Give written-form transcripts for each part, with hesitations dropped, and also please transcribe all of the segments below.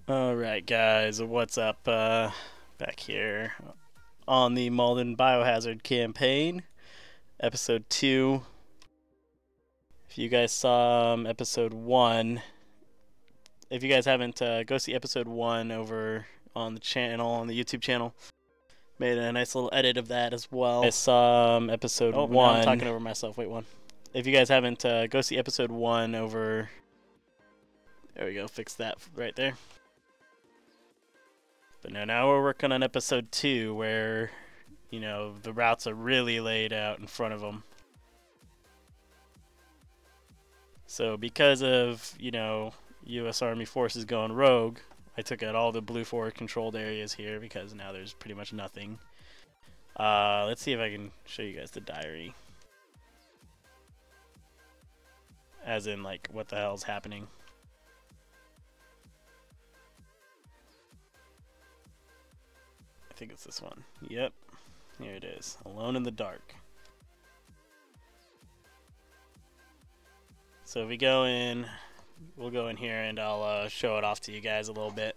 Alright guys, what's up? Back here on the Malden Biohazard campaign, episode 2. If you guys saw episode 1, if you guys haven't, go see episode 1 over on the channel, on the YouTube channel. Made a nice little edit of that as well. I saw episode 1. Now I'm talking over myself, wait one. If you guys haven't, go see episode 1 over... There we go, fix that right there. But now we're working on episode 2 where, you know, the routes are really laid out in front of them. So because of, you know, U.S. Army forces going rogue, I took out all the blue forward controlled areas here because now there's pretty much nothing. Let's see if I can show you guys the diary. As in, like, what the hell's happening. I think it's this one. Yep. Here it is. Alone in the dark. So if we go in, we'll go in here and I'll show it off to you guys a little bit.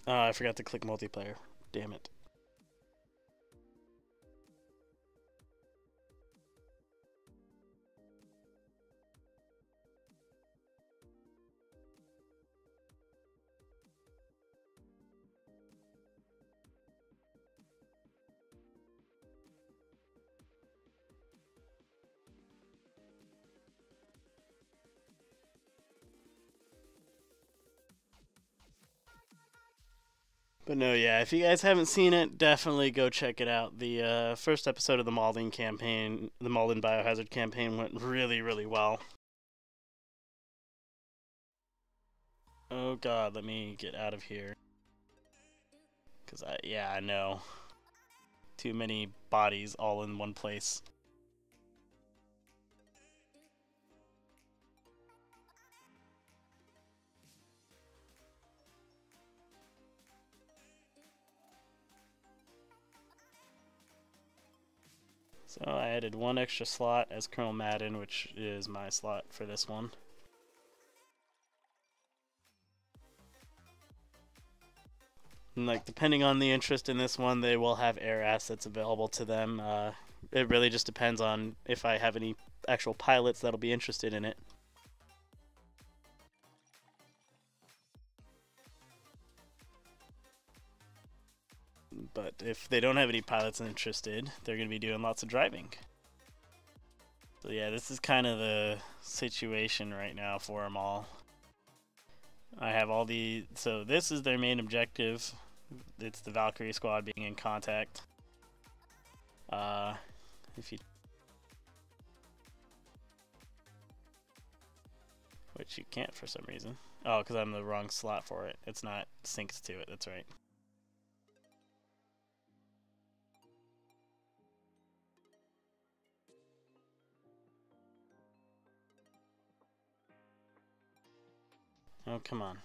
Oh, I forgot to click multiplayer. Damn it. But no, yeah, if you guys haven't seen it, definitely go check it out. The first episode of the Malden campaign, the Malden Biohazard campaign, went really, really well. Oh god, let me get out of here. Because I know. Too many bodies all in one place. So I added one extra slot as Colonel Malden, which is my slot for this one. And like, depending on the interest in this one, they will have air assets available to them. It really just depends on if I have any actual pilots that'll be interested in it. But if they don't have any pilots interested, they're going to be doing lots of driving. So yeah, this is kind of the situation right now for them all. I have all the... So this is their main objective. It's the Valkyrie squad being in contact. If you... Which you can't for some reason. Oh, because I'm the wrong slot for it. It's not synced to it, that's right. Oh, come on.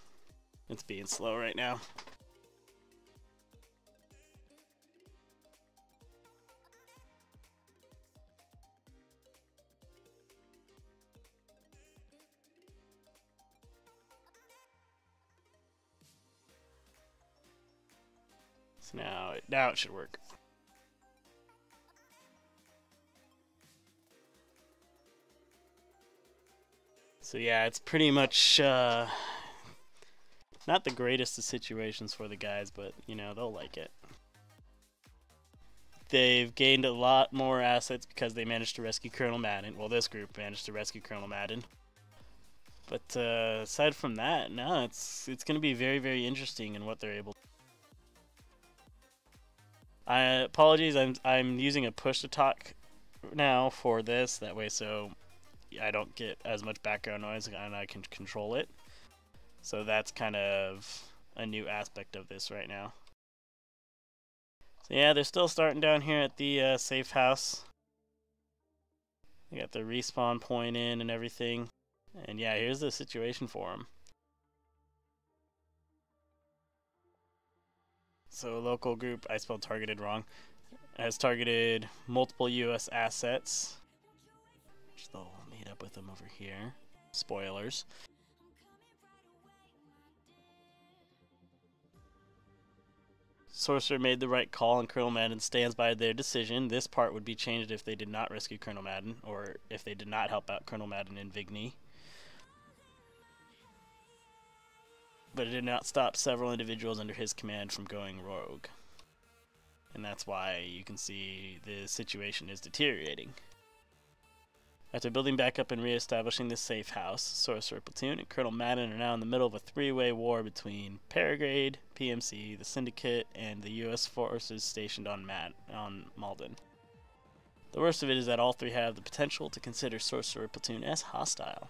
It's being slow right now. So now it should work. So yeah, it's pretty much not the greatest of situations for the guys, but you know, they'll like it. They've gained a lot more assets because they managed to rescue Colonel Malden. Well, this group managed to rescue Colonel Malden. But aside from that, no, it's going to be very, very interesting in what they're able to. Apologies, I'm using a push to talk now for this, that way so I don't get as much background noise and I can control it. So that's kind of a new aspect of this right now. So yeah, they're still starting down here at the safe house. They got the respawn point in and everything. And yeah, here's the situation for them. So local group, I spelled targeted wrong, has targeted multiple U.S. assets. Which they'll meet up with them over here. Spoilers. Sorcerer made the right call and Colonel Malden stands by their decision. This part would be changed if they did not rescue Colonel Malden, or if they did not help out Colonel Malden in Vigny. But it did not stop several individuals under his command from going rogue. And that's why you can see the situation is deteriorating. After building back up and re-establishing the safe house, Sorcerer Platoon and Colonel Malden are now in the middle of a three-way war between Paragrade, PMC, the Syndicate, and the U.S. forces stationed on Malden. The worst of it is that all three have the potential to consider Sorcerer Platoon as hostile.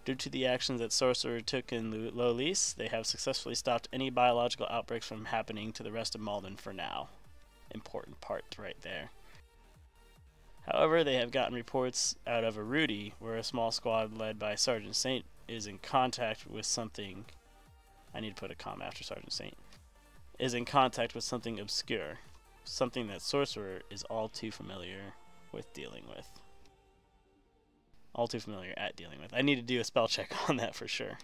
Due to the actions that Sorcerer took in Lolis, they have successfully stopped any biological outbreaks from happening to the rest of Malden for now. Important part right there. However, they have gotten reports out of Arudi, where a small squad led by Sergeant Saint is in contact with something. I need to put a comma after Sergeant Saint. Is in contact with something obscure. Something that Sorcerer is all too familiar with dealing with. All too familiar at dealing with. I need to do a spell check on that for sure.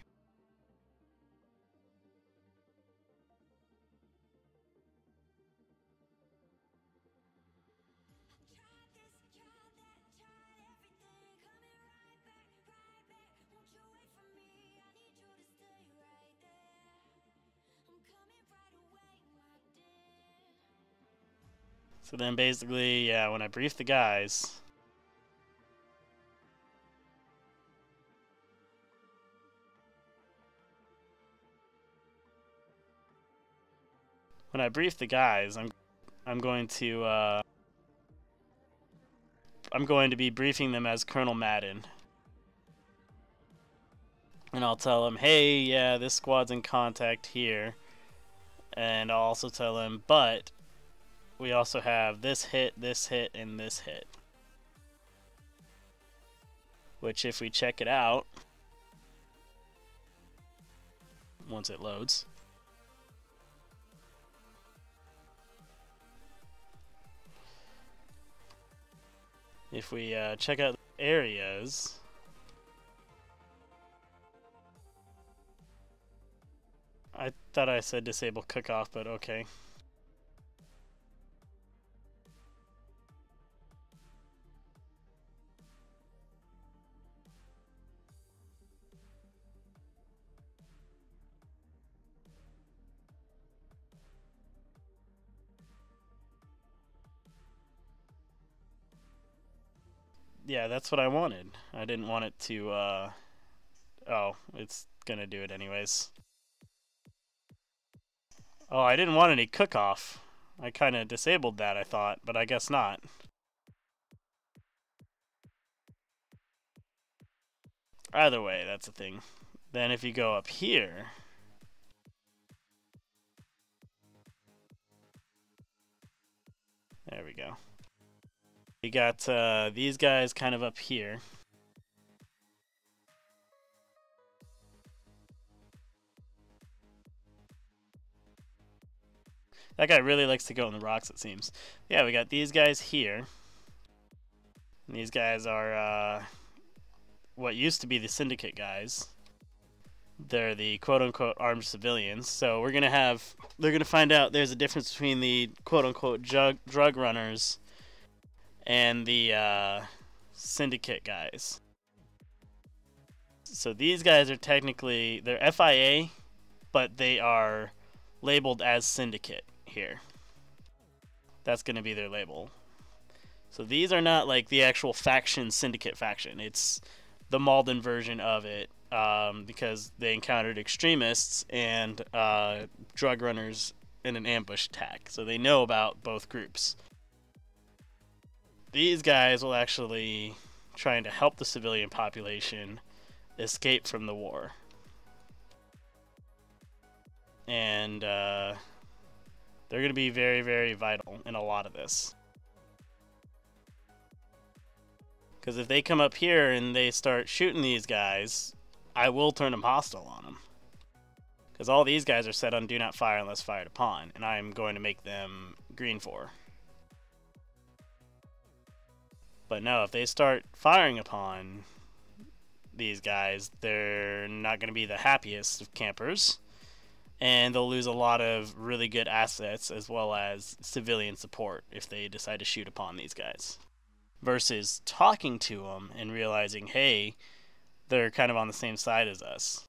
So then basically, yeah, when I brief the guys, I'm going to be briefing them as Colonel Malden. And I'll tell them, hey, yeah, this squad's in contact here. And I'll also tell them, but we also have this hit, and this hit. Which, if we check it out, once it loads, if we check out areas, I thought I said disable cook-off, but okay. Yeah, that's what I wanted. I didn't want it to, oh, it's gonna do it anyways. Oh, I didn't want any cook-off. I kind of disabled that, I thought, but I guess not. Either way, that's the thing. Then if you go up here, there we go. We got these guys kind of up here. That guy really likes to go in the rocks, it seems. Yeah, we got these guys here. And these guys are what used to be the Syndicate guys. They're the quote-unquote armed civilians. So we're gonna have, they're gonna find out there's a difference between the quote-unquote drug runners and the Syndicate guys. So these guys are technically, they're FIA, but they are labeled as Syndicate here. That's going to be their label. So these are not like the actual faction, Syndicate faction. It's the Malden version of it, because they encountered extremists and drug runners in an ambush attack. So they know about both groups. These guys will actually trying to help the civilian population escape from the war. And they're going to be very, very vital in a lot of this. Because if they come up here and they start shooting these guys, I will turn them hostile on them. Because all these guys are set on do not fire unless fired upon, and I'm going to make them green 4. But no, if they start firing upon these guys, they're not going to be the happiest of campers, and they'll lose a lot of really good assets as well as civilian support if they decide to shoot upon these guys. Versus talking to them and realizing, hey, they're kind of on the same side as us.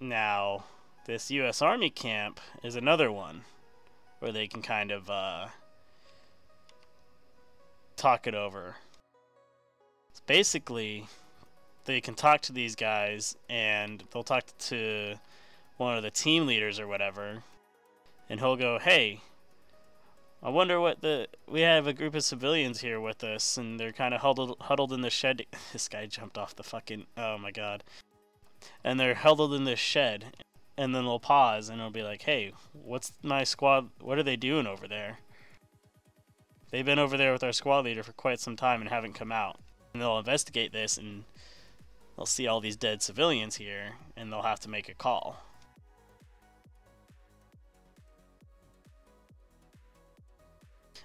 Now, this U.S. Army camp is another one where they can kind of talk it over. So basically, they can talk to these guys, and they'll talk to one of the team leaders or whatever, and he'll go, hey, I wonder what we have a group of civilians here with us, and they're kind of huddled in the shed. This guy jumped off the fucking, oh my god. And they're huddled in this shed, and then they'll pause, and it'll be like, hey, what's my squad, what are they doing over there? They've been over there with our squad leader for quite some time and haven't come out. And they'll investigate this, and they'll see all these dead civilians here, and they'll have to make a call.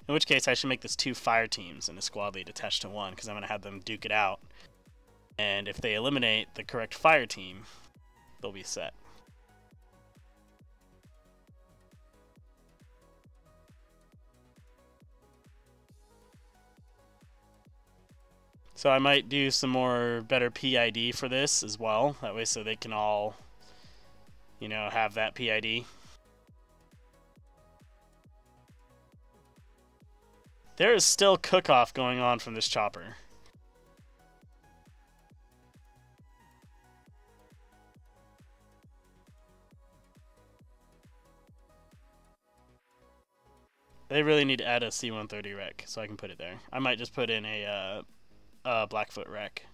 In which case, I should make this 2 fire teams and a squad lead attached to one, because I'm going to have them duke it out. And if they eliminate the correct fire team, they'll be set. So I might do some more better PID for this as well. That way so they can all, you know, have that PID. There is still cook-off going on from this chopper. They really need to add a C-130 wreck so I can put it there. I might just put in a Blackfoot wreck.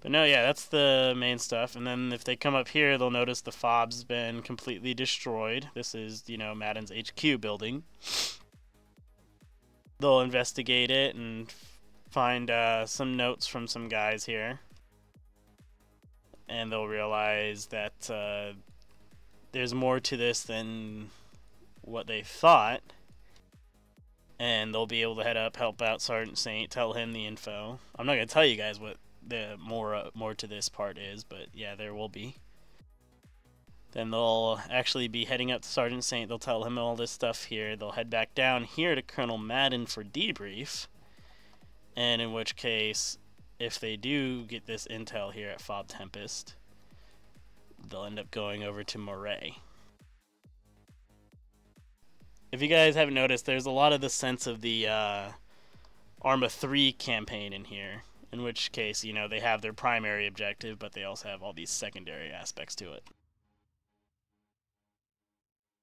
But no, yeah, that's the main stuff. And then if they come up here, they'll notice the fob's been completely destroyed. This is, you know, Malden's HQ building. They'll investigate it and find some notes from some guys here. And they'll realize that there's more to this than what they thought. And they'll be able to head up, help out Sergeant Saint, tell him the info. I'm not going to tell you guys what the more to this part is, but yeah, there will be. Then they'll actually be heading up to Sergeant Saint. They'll tell him all this stuff here. They'll head back down here to Colonel Malden for debrief. And in which case, if they do get this intel here at Fob Tempest, they'll end up going over to Moray. If you guys haven't noticed, there's a lot of the sense of the Arma 3 campaign in here. In which case, you know, they have their primary objective, but they also have all these secondary aspects to it.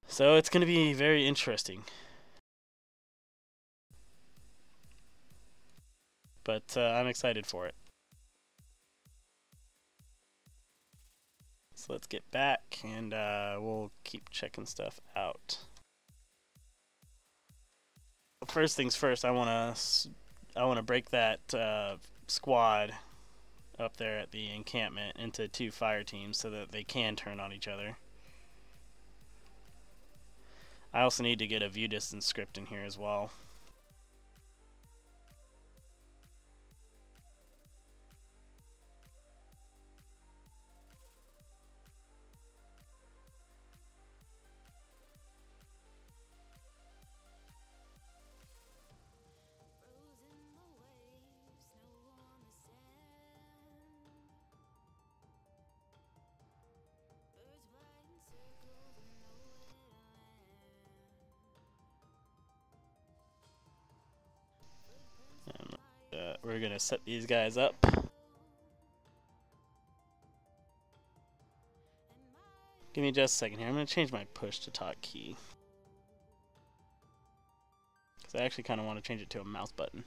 So it's going to be very interesting. But I'm excited for it. So let's get back, and we'll keep checking stuff out. First things first, I want to break that squad up there at the encampment into 2 fire teams so that they can turn on each other. I also need to get a view distance script in here as well. We're going to set these guys up. Give me just a second here. I'm going to change my push to talk key. Because I actually kind of want to change it to a mouse button.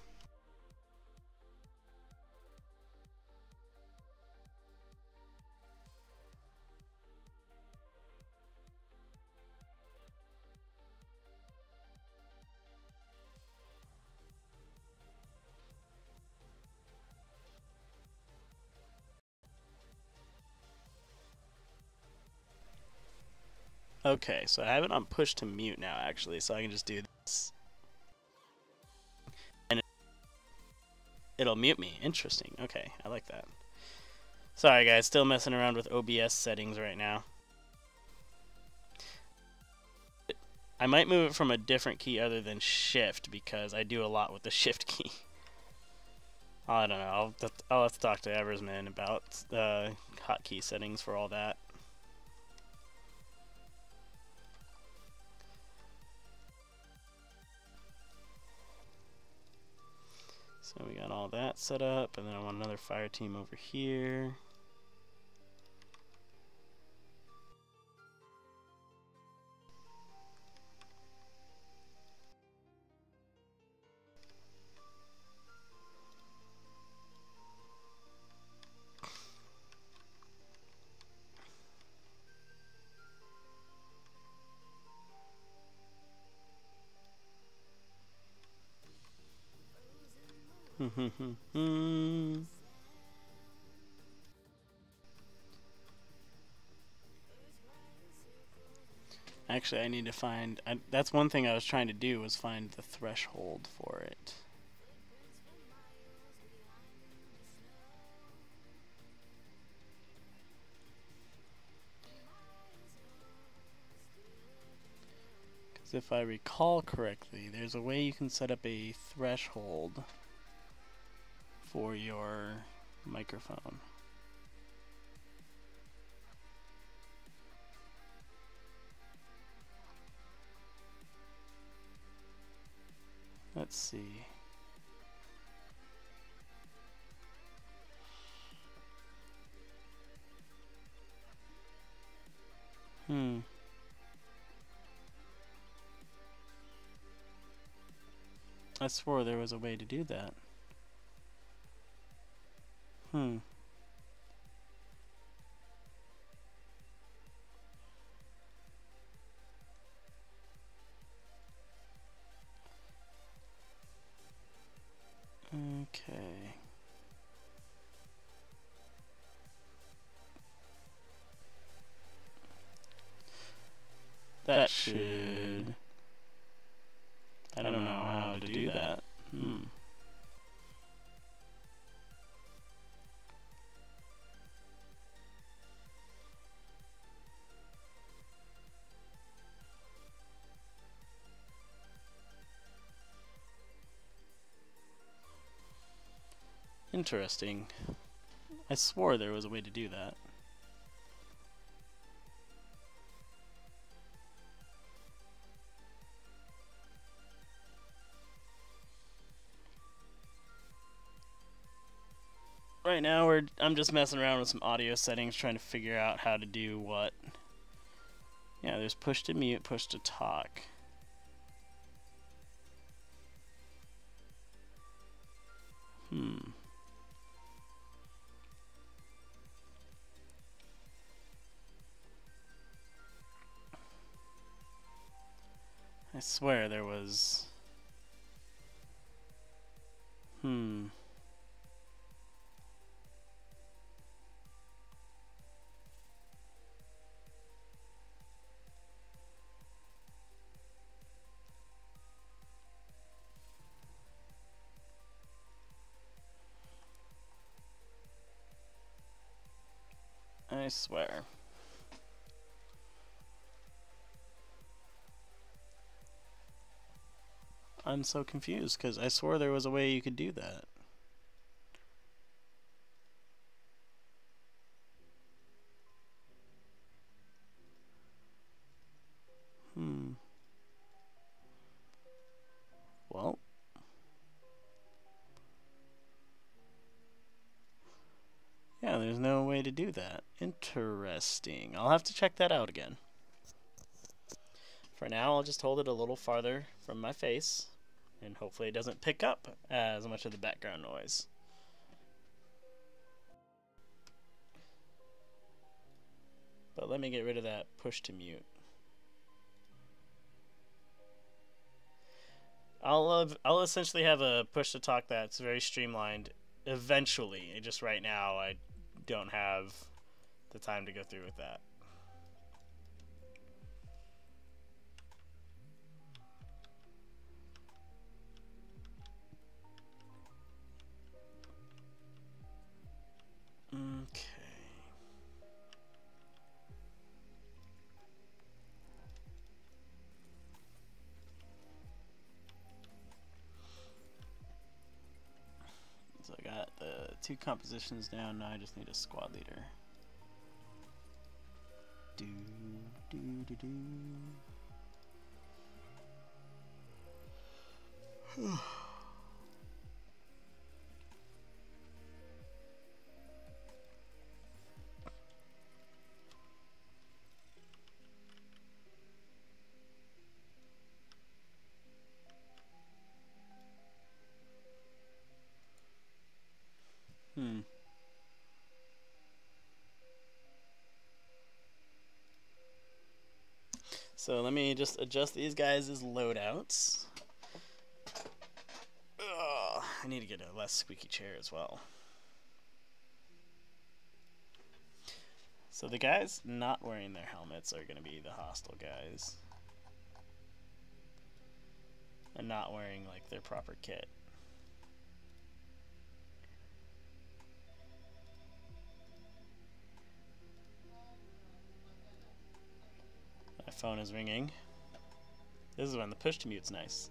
Okay, so I have it on push to mute now, actually, so I can just do this. And It'll mute me. Interesting. Okay, I like that. Sorry guys, still messing around with OBS settings right now. I might move it from a different key other than shift because I do a lot with the shift key. I don't know. I'll have to talk to Eversman about hotkey settings for all that. So we got all that set up, and then I want another fire team over here. Actually, I need to find... that's one thing I was trying to do, was find the threshold for it. Because if I recall correctly, there's a way you can set up a threshold for your microphone. Let's see. I swore there was a way to do that. Okay. That should... I don't know how to do that. Interesting. I swore there was a way to do that. Right now I'm just messing around with some audio settings, trying to figure out how to do what. Yeah, there's push to mute, push to talk. I swear there was... I swear. I'm so confused because I swore there was a way you could do that. Well. Yeah, there's no way to do that. Interesting. I'll have to check that out again. For now, I'll just hold it a little farther from my face, and hopefully it doesn't pick up as much of the background noise. But let me get rid of that push to mute. I'll essentially have a push to talk that's very streamlined eventually. Just right now I don't have the time to go through with that. 2 compositions down. Now I just need a squad leader. Do do do do. So let me just adjust these guys' loadouts. Ugh, I need to get a less squeaky chair as well. So the guys not wearing their helmets are going to be the hostile guys. And not wearing like their proper kit. My phone is ringing. This is when the push to mute's nice.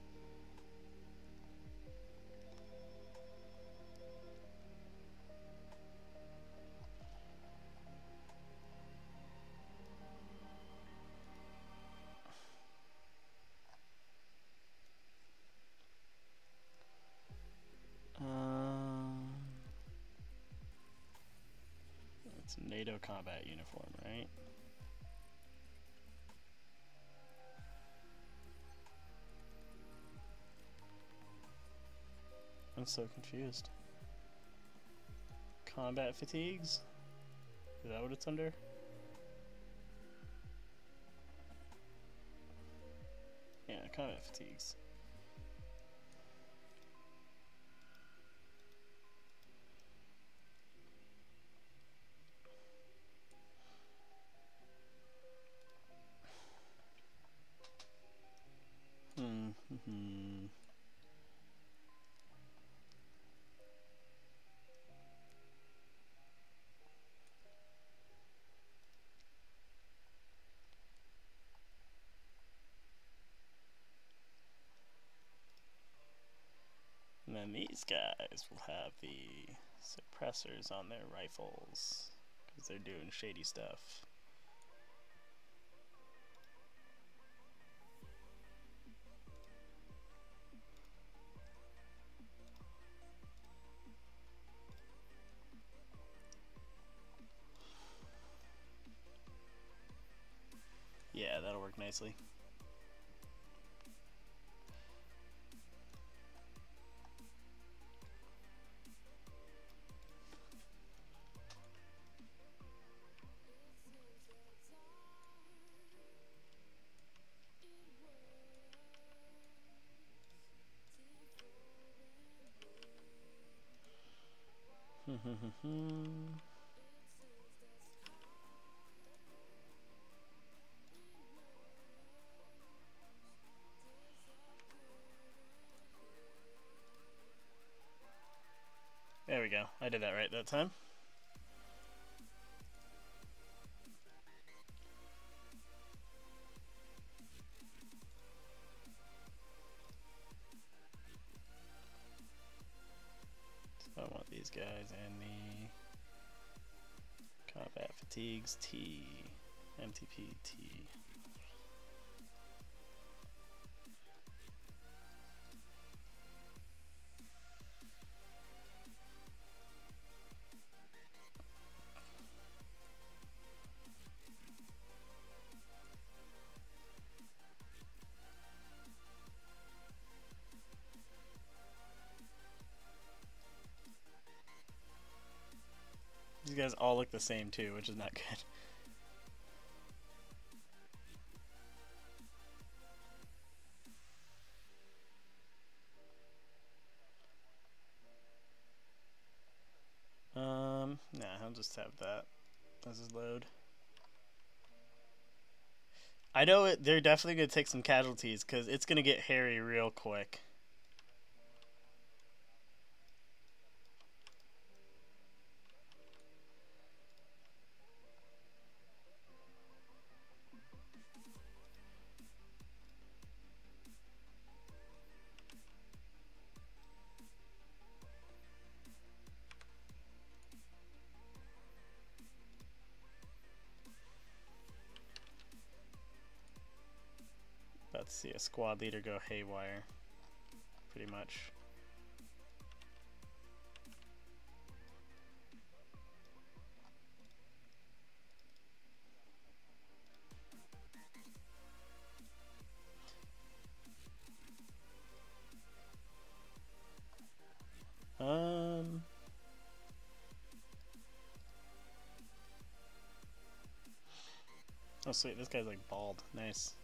It's NATO combat uniform, right? I'm so confused. Combat fatigues? Is that what it's under? Yeah, combat fatigues. And then these guys will have the suppressors on their rifles because they're doing shady stuff. Yeah, that'll work nicely. There we go. I did that right that time. So I want these guys and the combat fatigues T, MTP T. These guys all look the same too, which is not good. Nah, I'll just have that as his load. I know they're definitely going to take some casualties because it's going to get hairy real quick. see a squad leader go haywire, pretty much. Oh sweet, this guy's like bald. Nice.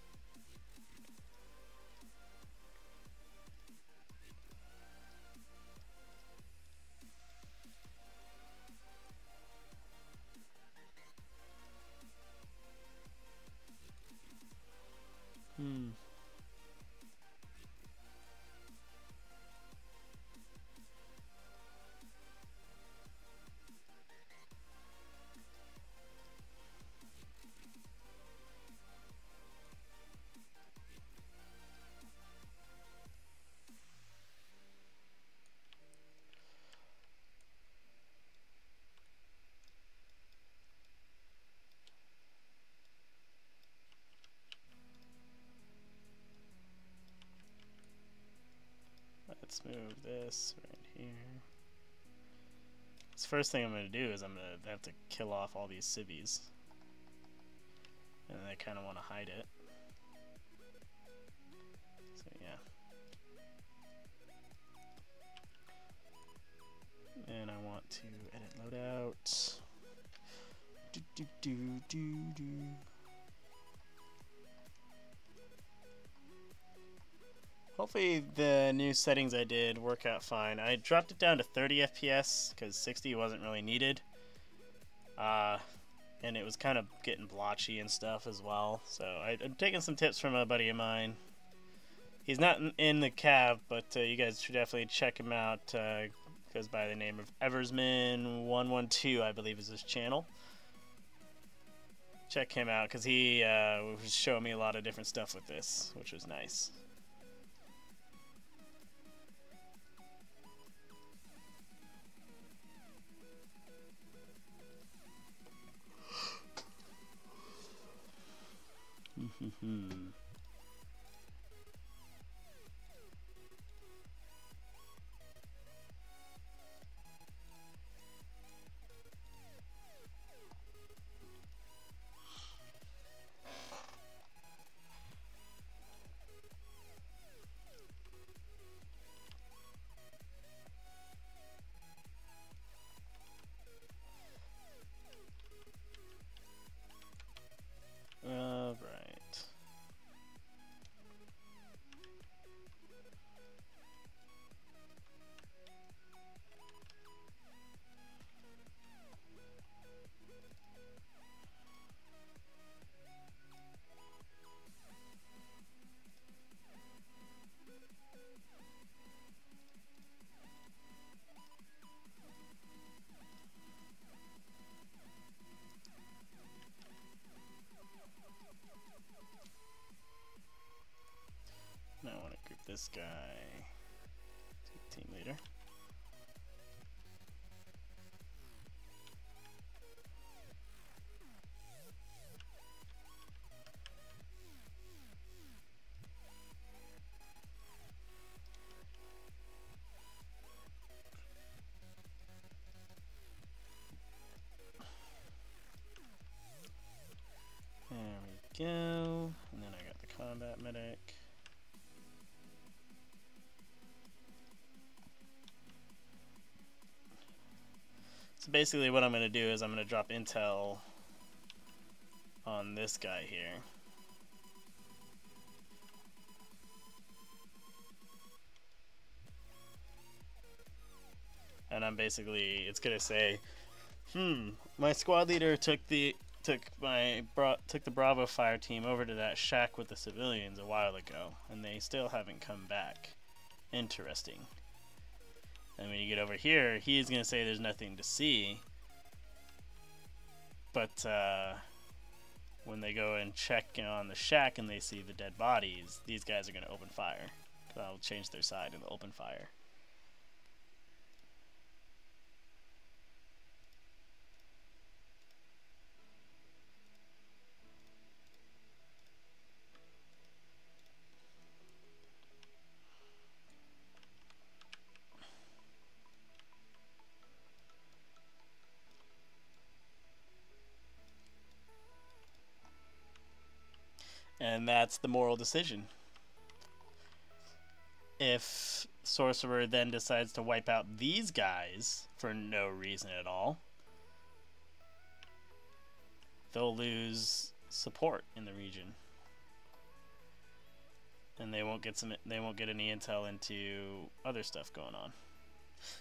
Let's move this right here. This first thing I'm going to do is I'm going to have to kill off all these civvies. And I kind of want to hide it. So yeah. And I want to edit loadout. Hopefully the new settings I did work out fine. I dropped it down to 30 FPS because 60 wasn't really needed. And it was kind of getting blotchy and stuff as well. So I'm taking some tips from a buddy of mine. He's not in the cab, but you guys should definitely check him out. Goes by the name of Eversman112, I believe is his channel. Check him out because he was showing me a lot of different stuff with this, which was nice. Now I want to group this guy to team leader. There we go. And then I got the combat medic. So basically what I'm going to do is I'm going to drop intel on this guy here. And I'm basically, it's going to say, my squad leader took the Bravo fire team over to that shack with the civilians a while ago, and they still haven't come back. Interesting. And when you get over here, he's going to say there's nothing to see. But when they go and check on the shack and they see the dead bodies, these guys are going to open fire. That'll change their side and open fire. And that's the moral decision. If Sorcerer then decides to wipe out these guys for no reason at all, they'll lose support in the region, and they won't get any intel into other stuff going on.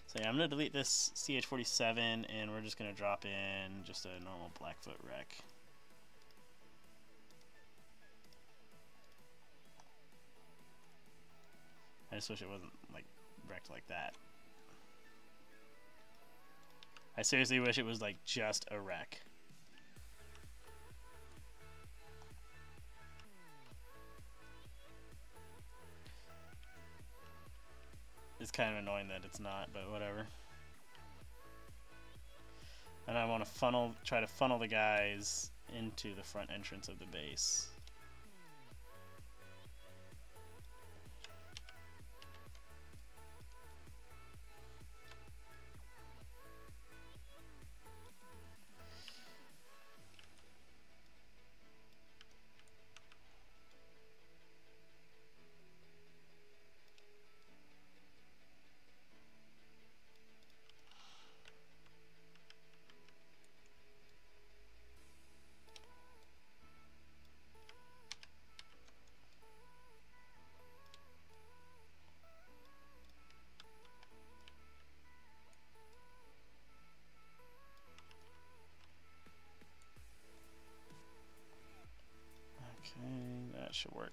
So yeah, I'm gonna delete this CH-47, and we're just gonna drop in just a normal Blackfoot wreck. I just wish it wasn't like wrecked like that. I seriously wish it was like just a wreck. It's kind of annoying that it's not, but whatever. And I want to try to funnel the guys into the front entrance of the base. Okay, that should work.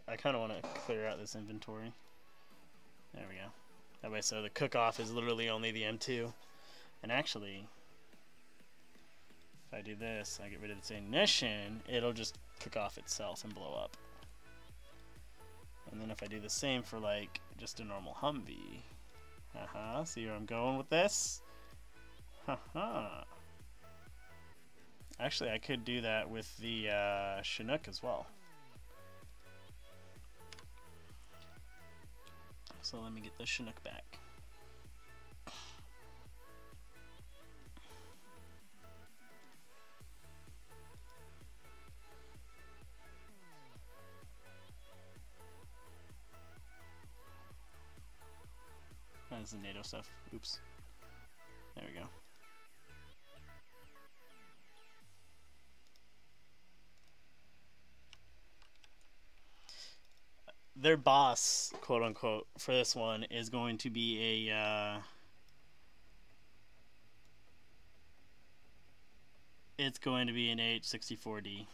I kind of want to clear out this inventory. There we go. That way, so the cook-off is literally only the M2. And actually, if I do this, I get rid of this ignition, it'll just cook off itself and blow up. And then if I do the same for like just a normal Humvee, see where I'm going with this? Actually, I could do that with the Chinook as well. So let me get the Chinook back. That's the NATO stuff. Oops. There we go. Their boss, quote unquote, for this one is going to be a it's going to be an H-64D.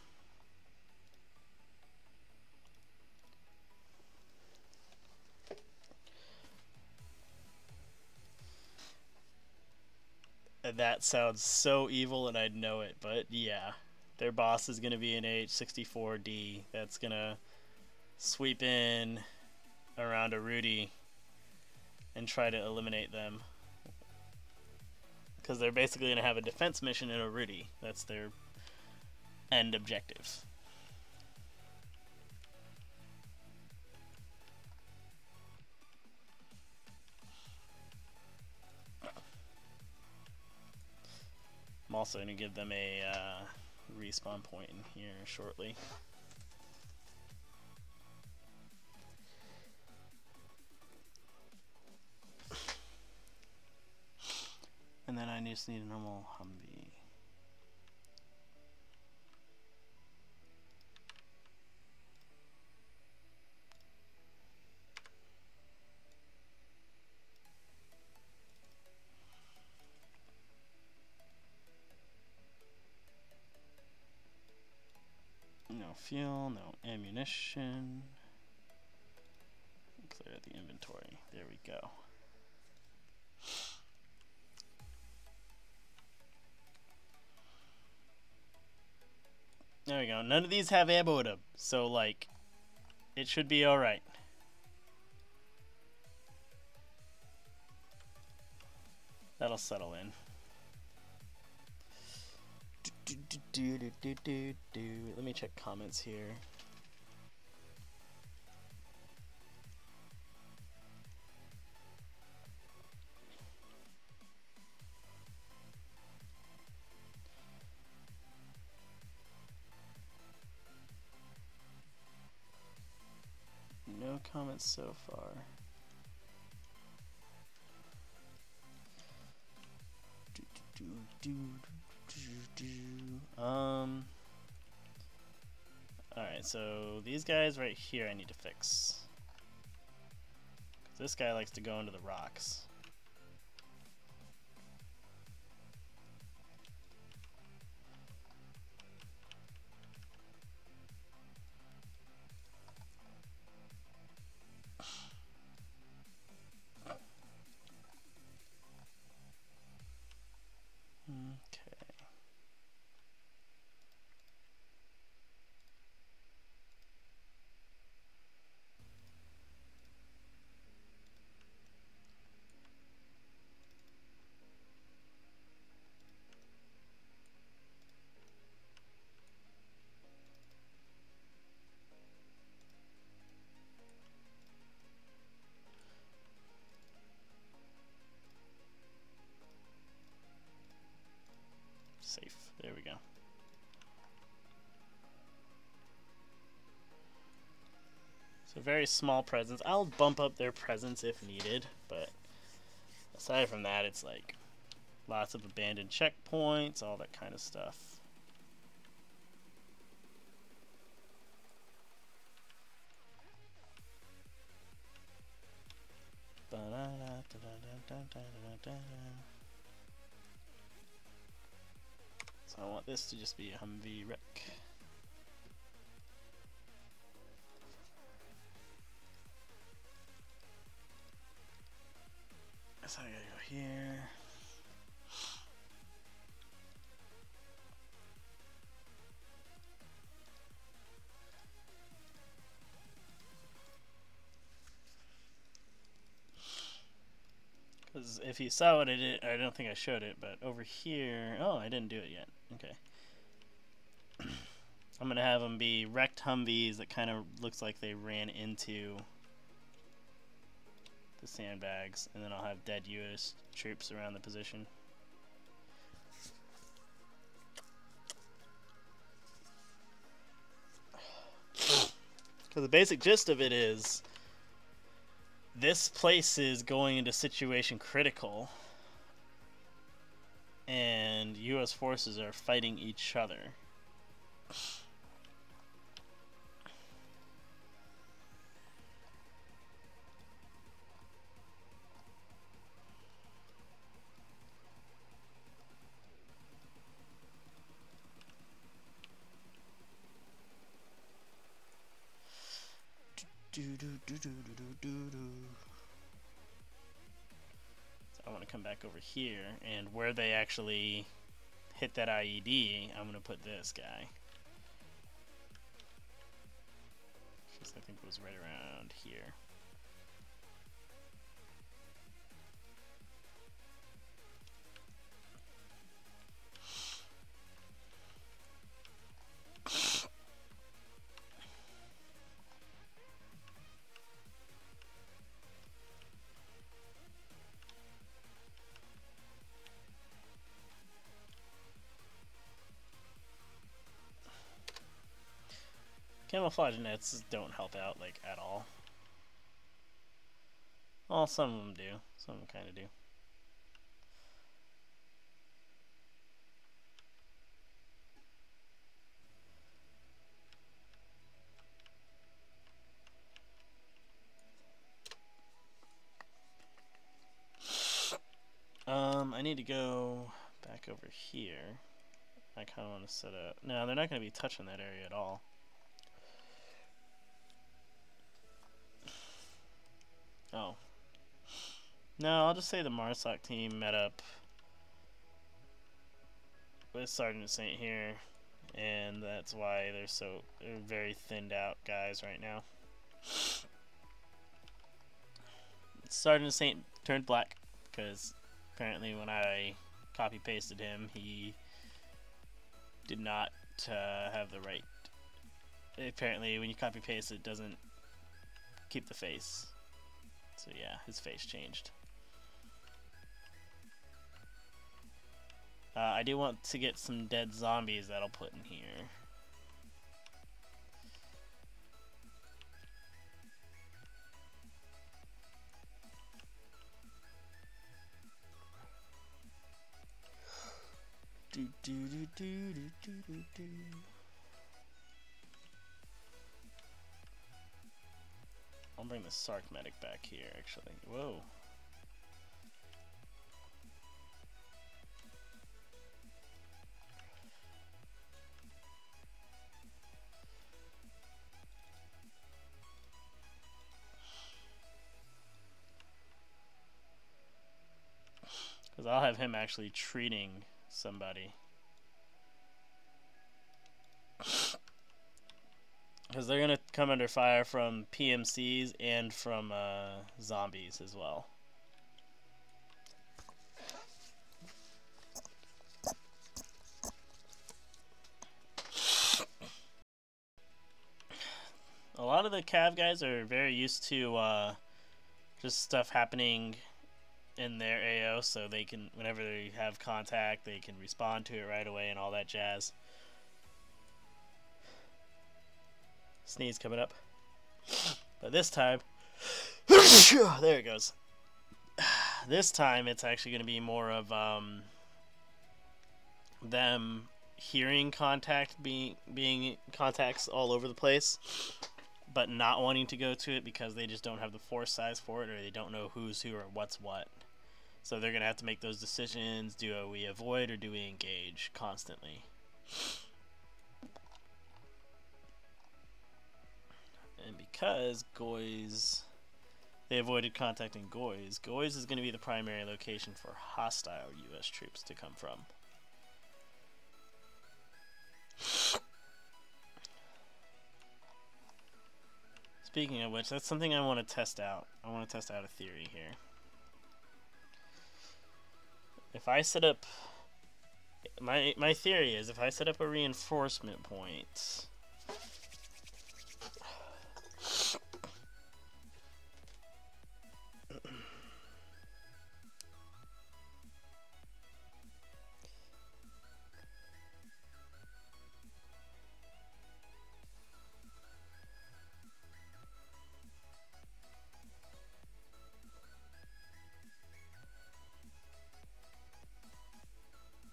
That sounds so evil, and I'd know it, but yeah, their boss is going to be an H-64D that's going to sweep in around a Rudy and try to eliminate them, because they're basically going to have a defense mission in a Rudy. That's their end objective. I'm also going to give them a respawn point in here shortly. And then I just need a normal Humvee. No fuel, no ammunition. Clear out the inventory. There we go. There we go. None of these have ammo in them, so like, it should be alright. That'll settle in. Let me check comments here. comments so far. Alright, so these guys right here I need to fix. This guy likes to go into the rocks. Okay. Safe. There we go. So very small presence. I'll bump up their presence if needed, but aside from that, it's like lots of abandoned checkpoints, all that kind of stuff. So I want this to just be a Humvee wreck. So I gotta go here. Because if you saw what I did, I don't think I showed it, but over here, oh, I didn't do it yet. Okay. I'm gonna have them be wrecked Humvees that kind of looks like they ran into the sandbags, and then I'll have dead U.S. troops around the position. Because the basic gist of it is, this place is going into situation critical, and U.S. forces are fighting each other. So I want to come back over here, and where they actually hit that IED, I'm going to put this guy. I think it was right around here. Camouflage nets don't help out, like, at all. Well, some of them do. Some of them kind of do. I need to go back over here. I kind of want to set up... No, they're not going to be touching that area at all. Oh. No, I'll just say the MARSOC team met up with Sergeant Saint here, and that's why they're very thinned out guys right now. Sergeant Saint turned black because apparently when I copy pasted him, he did not have the right. Apparently, when you copy paste, it doesn't keep the face. So yeah, his face changed. I do want to get some dead zombies that I'll put in here. I'll bring the Sark medic back here, actually. Whoa. Because I'll have him actually treating somebody. Because they're going to come under fire from PMCs and from zombies as well. A lot of the Cav guys are very used to just stuff happening in their AO, so they can, whenever they have contact, they can respond to it right away and all that jazz. Sneeze coming up. But this time, there it goes. This time it's actually going to be more of them hearing contact, being contacts all over the place, but not wanting to go to it because they just don't have the force size for it, or they don't know who's who or what's what. So they're going to have to make those decisions. Do we avoid or do we engage constantly? And because Goys, they avoided contacting Goys, Goys is going to be the primary location for hostile U.S. troops to come from. Speaking of which, that's something I want to test out. I want to test out a theory here. If I set up... My theory is, if I set up a reinforcement point...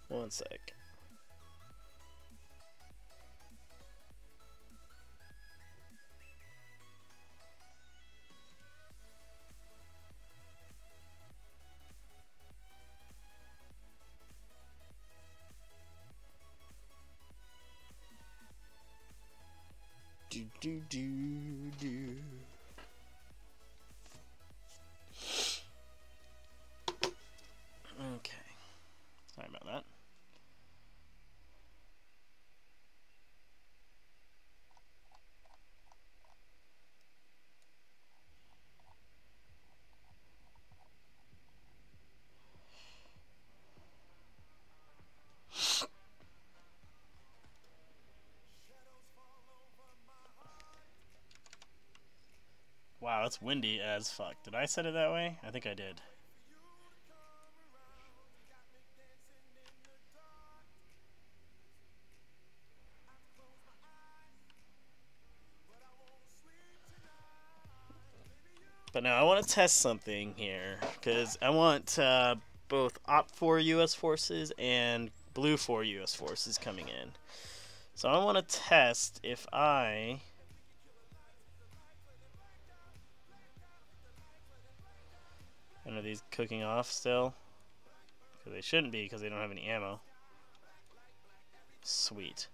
One sec. Okay. Sorry about that. Wow, it's windy as fuck. Did I set it that way? I think I did. But now I want to test something here, because I want both Op4 U.S. forces and Blue 4 U.S. forces coming in. So I want to test if I... And are these cooking off still? Because they shouldn't be, because they don't have any ammo. Sweet.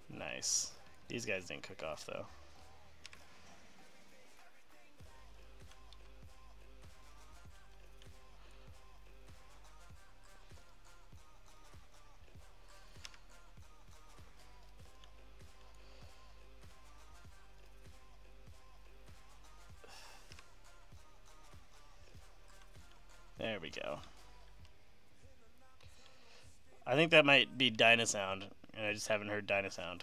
Nice. These guys didn't cook off, though. There we go. I think that might be Dynasound, and I just haven't heard Dynasound.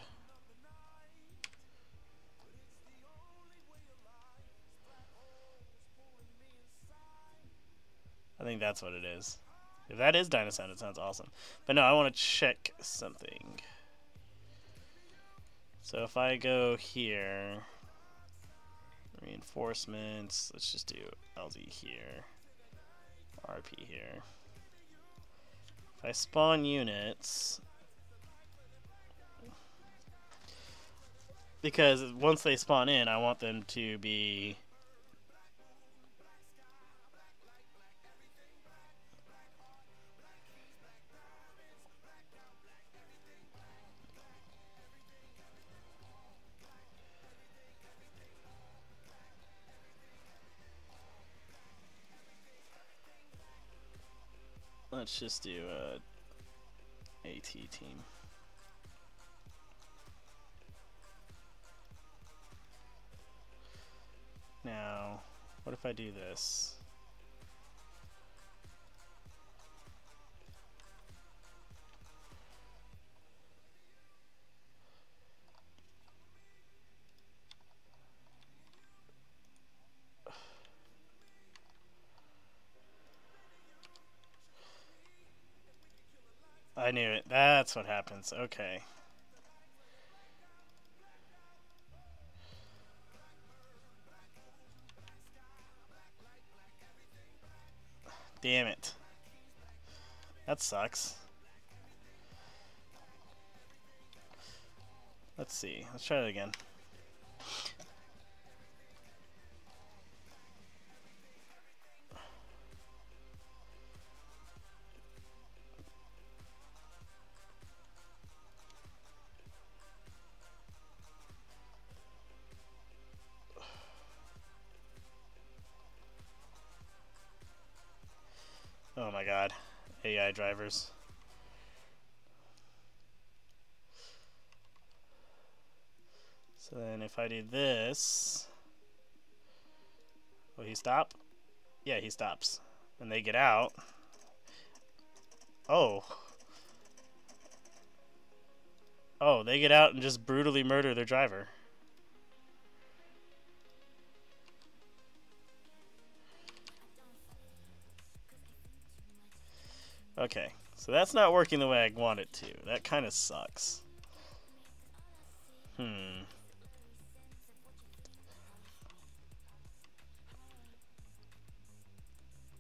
I think that's what it is. If that is Dynasound, it sounds awesome. But no, I want to check something. So if I go here... Reinforcements. Let's just do LZ here. RP here. If I spawn units, because once they spawn in, I want them to be let's just do a AT team. Now, what if I do this? I knew it. That's what happens. Okay. Damn it. That sucks. Let's see. Let's try it again. Oh my god. AI drivers. So then if I do this... Will he stop? Yeah, he stops. And they get out. Oh. Oh, they get out and just brutally murder their driver. Okay, so that's not working the way I want it to. That kind of sucks.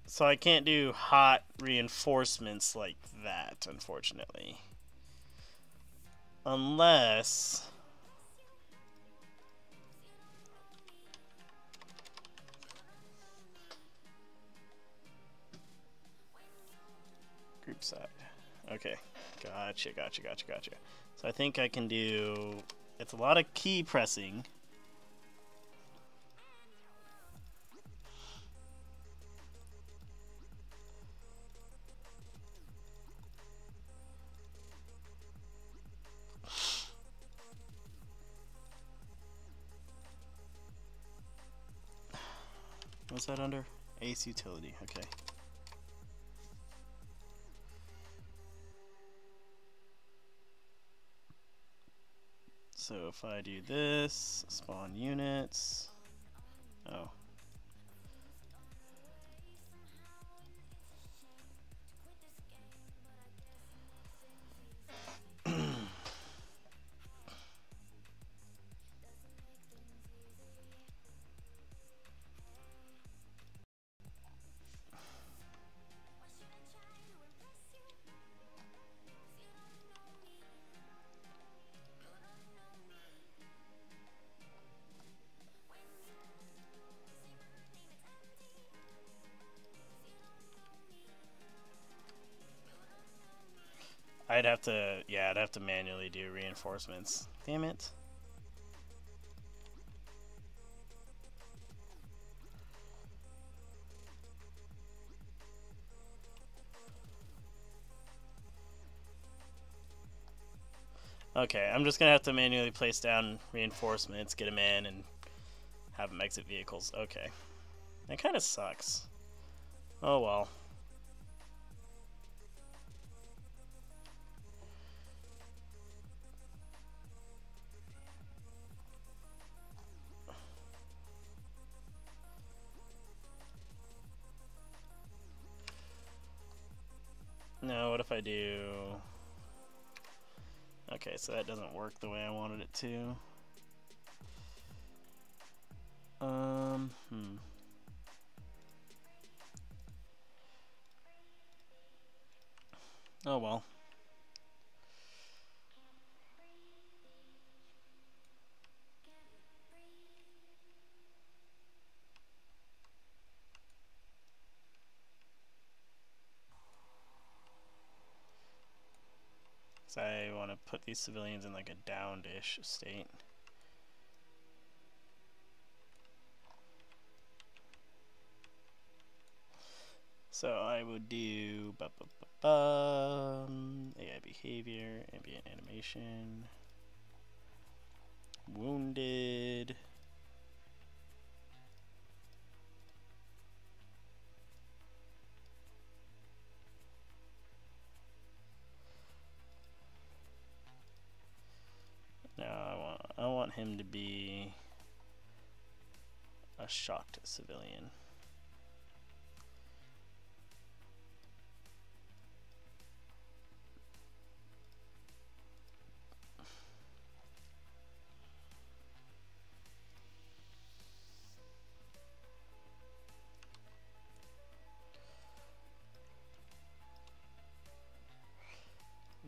So I can't do hot reinforcements like that, unfortunately. Unless... Group side. Okay. Gotcha. So I think I can do... It's a lot of key pressing. What's that under? Ace utility. Okay. So if I do this, spawn units. Oh. I'd have to manually do reinforcements. Damn it. Okay, I'm just gonna have to manually place down reinforcements, get them in, and have them exit vehicles. Okay. That kind of sucks. Oh well. No, what if I do... Okay, so that doesn't work the way I wanted it to. Hmm. Oh well. So I want to put these civilians in like a downed-ish state. So I would do AI behavior, ambient animation, wounded. No, I want him to be a shocked civilian.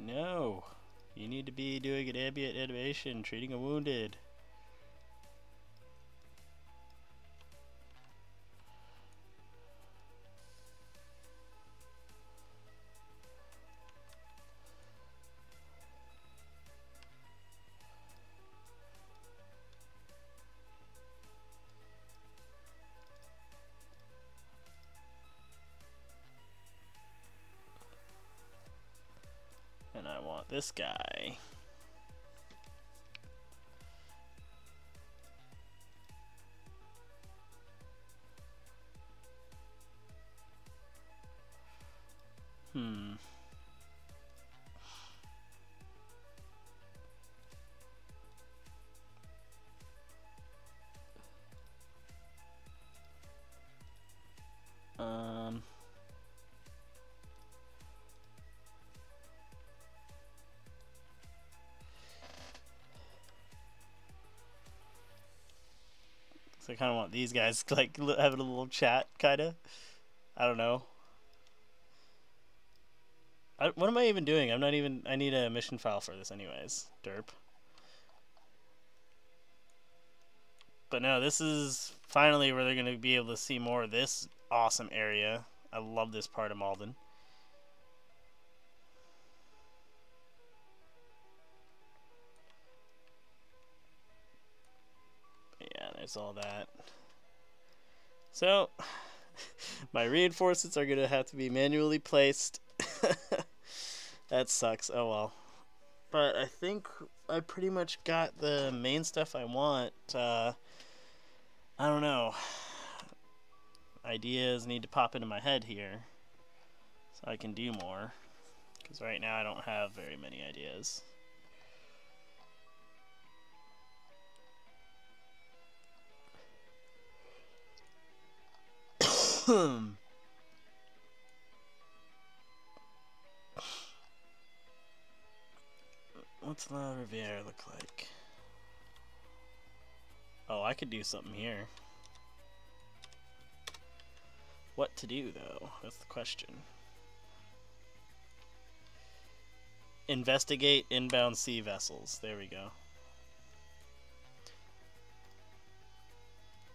No, you need to be doing an ambient animation, treating a wounded. And I want this guy. Hmm. Um. So I kind of want these guys like having a little chat, kind of. I don't know. What am I even doing? I'm not even. I need a mission file for this, anyways. Derp. But no, this is finally where they're gonna be able to see more of this awesome area. I love this part of Malden. Yeah, there's all that. So, my reinforcements are gonna have to be manually placed. That sucks. Oh well. But I think I pretty much got the main stuff I want. I don't know. Ideas need to pop into my head here so I can do more. Because right now I don't have very many ideas. What's La Riviere look like? Oh, I could do something here. What to do, though? That's the question. Investigate inbound sea vessels. There we go.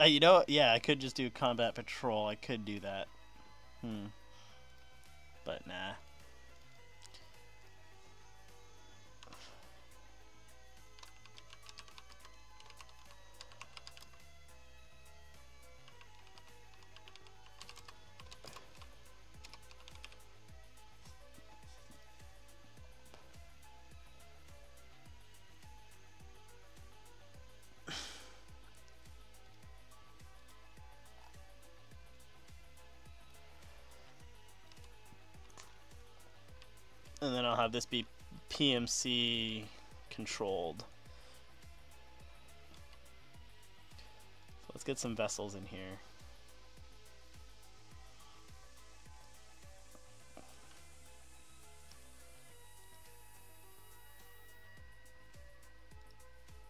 You know what? Yeah, I could just do combat patrol. I could do that. But nah. And then I'll have this be PMC controlled. So let's get some vessels in here.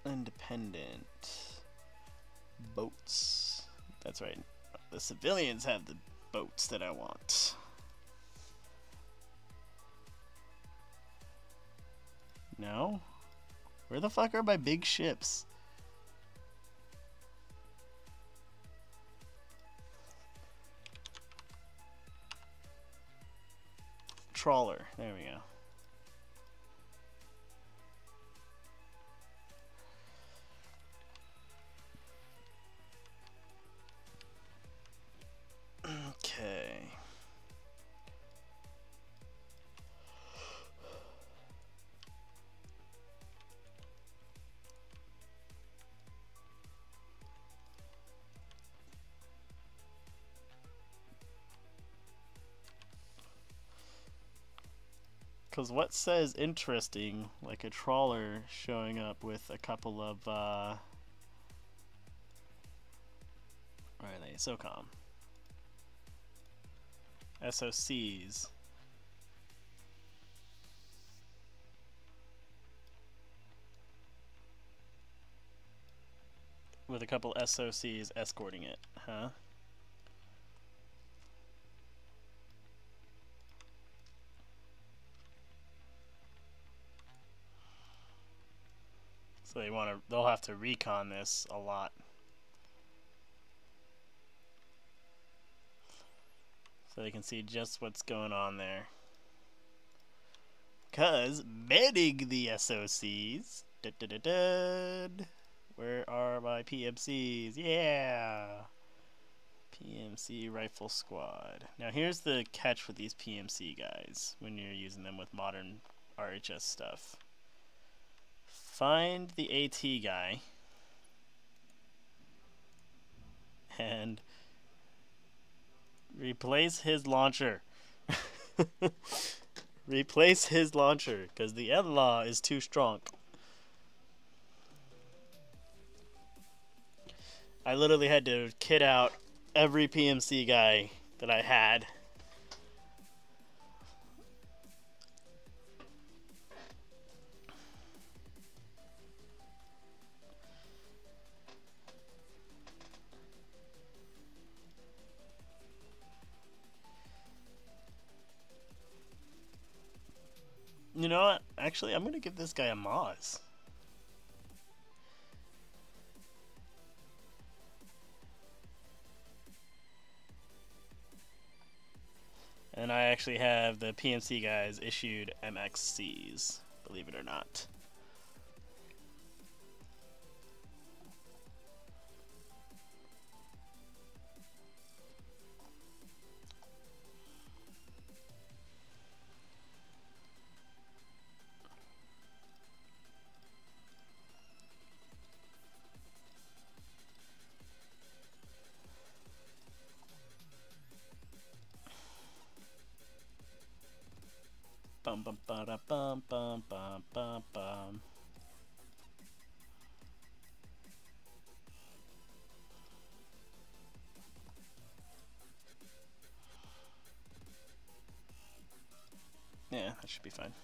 Independent. Boats. That's right. The civilians have the boats that I want. No? Where the fuck are my big ships? Trawler. There we go. Okay. Because what says interesting, like a trawler showing up with a couple of, where are they? SOCOM. SOCs. With a couple SOCs escorting it, huh? So they'll have to recon this a lot. So they can see just what's going on there. Cause manning the SOCs. Where are my PMCs? Yeah! PMC Rifle Squad. Now here's the catch with these PMC guys when you're using them with modern RHS stuff. Find the AT guy and replace his launcher. Replace his launcher, because the NLAW is too strong. I literally had to kit out every PMC guy that I had. You know what? Actually, I'm going to give this guy a Moz. And I actually have the PMC guys issued MXCs, believe it or not. Bum bum ba da bum bum bum bum bum. Yeah, that should be fine.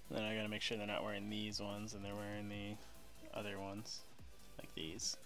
Then I gotta make sure they're not wearing these ones and they're wearing the other ones, like these.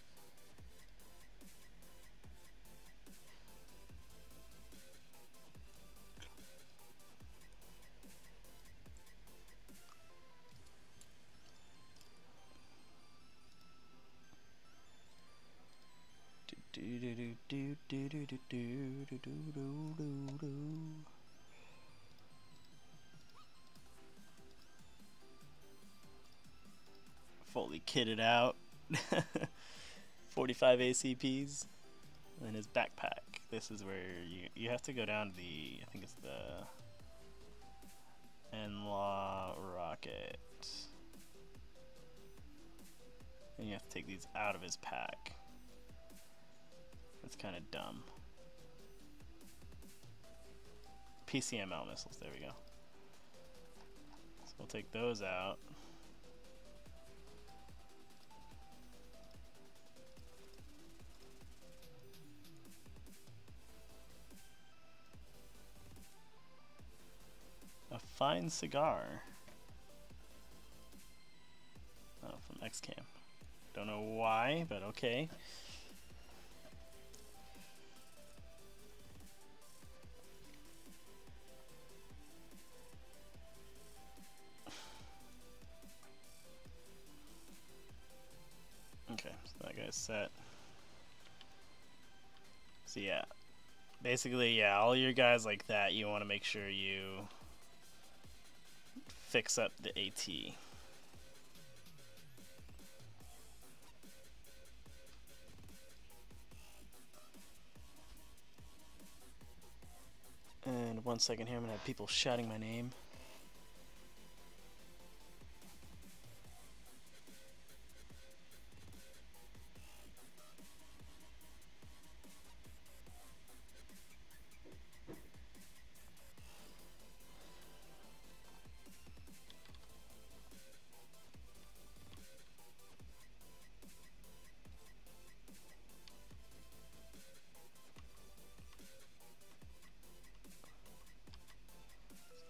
Fully kitted out. 45 ACPs. And then his backpack. This is where you have to go down to the, I think it's the NLAW rocket. And you have to take these out of his pack. That's kind of dumb. PCML missiles, there we go. So we'll take those out. A fine cigar. Oh, from XCam. Don't know why, but okay. Okay, so that guy's set. So yeah, basically, yeah, all your guys like that, you want to make sure you fix up the AT. And 1 second here, I'm gonna have people shouting my name.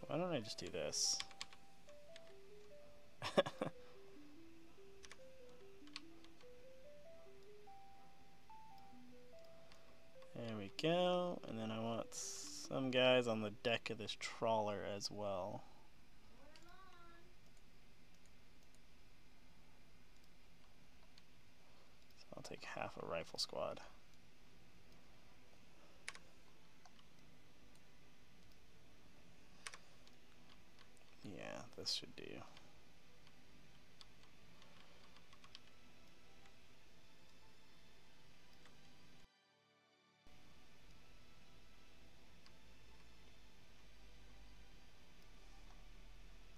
Why don't I just do this? There we go. And then I want some guys on the deck of this trawler as well. So I'll take half a rifle squad. Yeah, this should do.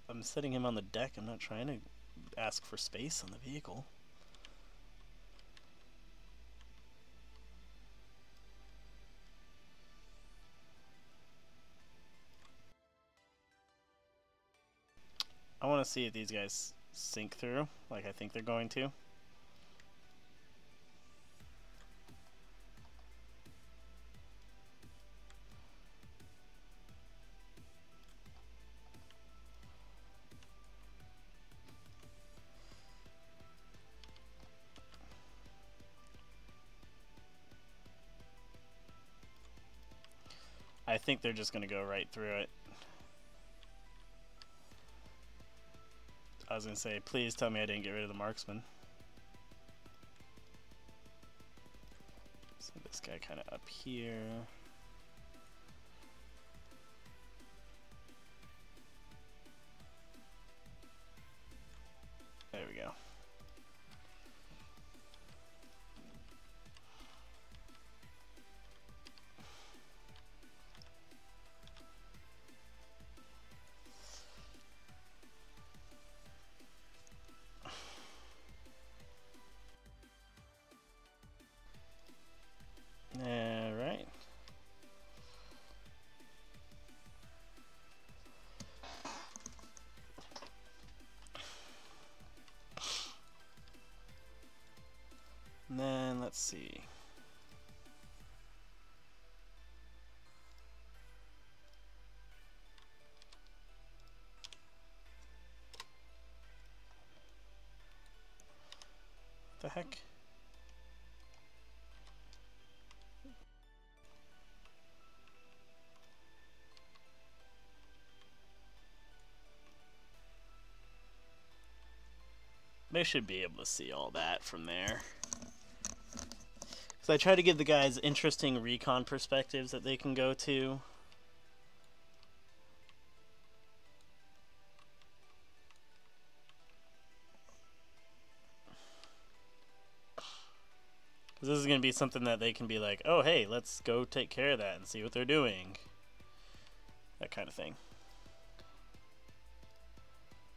I'm setting him on the deck. I'm not trying to ask for space on the vehicle. I want to see if these guys sink through, like I think they're going to. I think they're just going to go right through it. I was going to say, please tell me I didn't get rid of the marksman. So this guy kind of up here. There we go. Alright. And then let's see. What the heck? They should be able to see all that from there. So I try to give the guys interesting recon perspectives that they can go to. Because this is going to be something that they can be like, oh hey, let's go take care of that and see what they're doing. That kind of thing.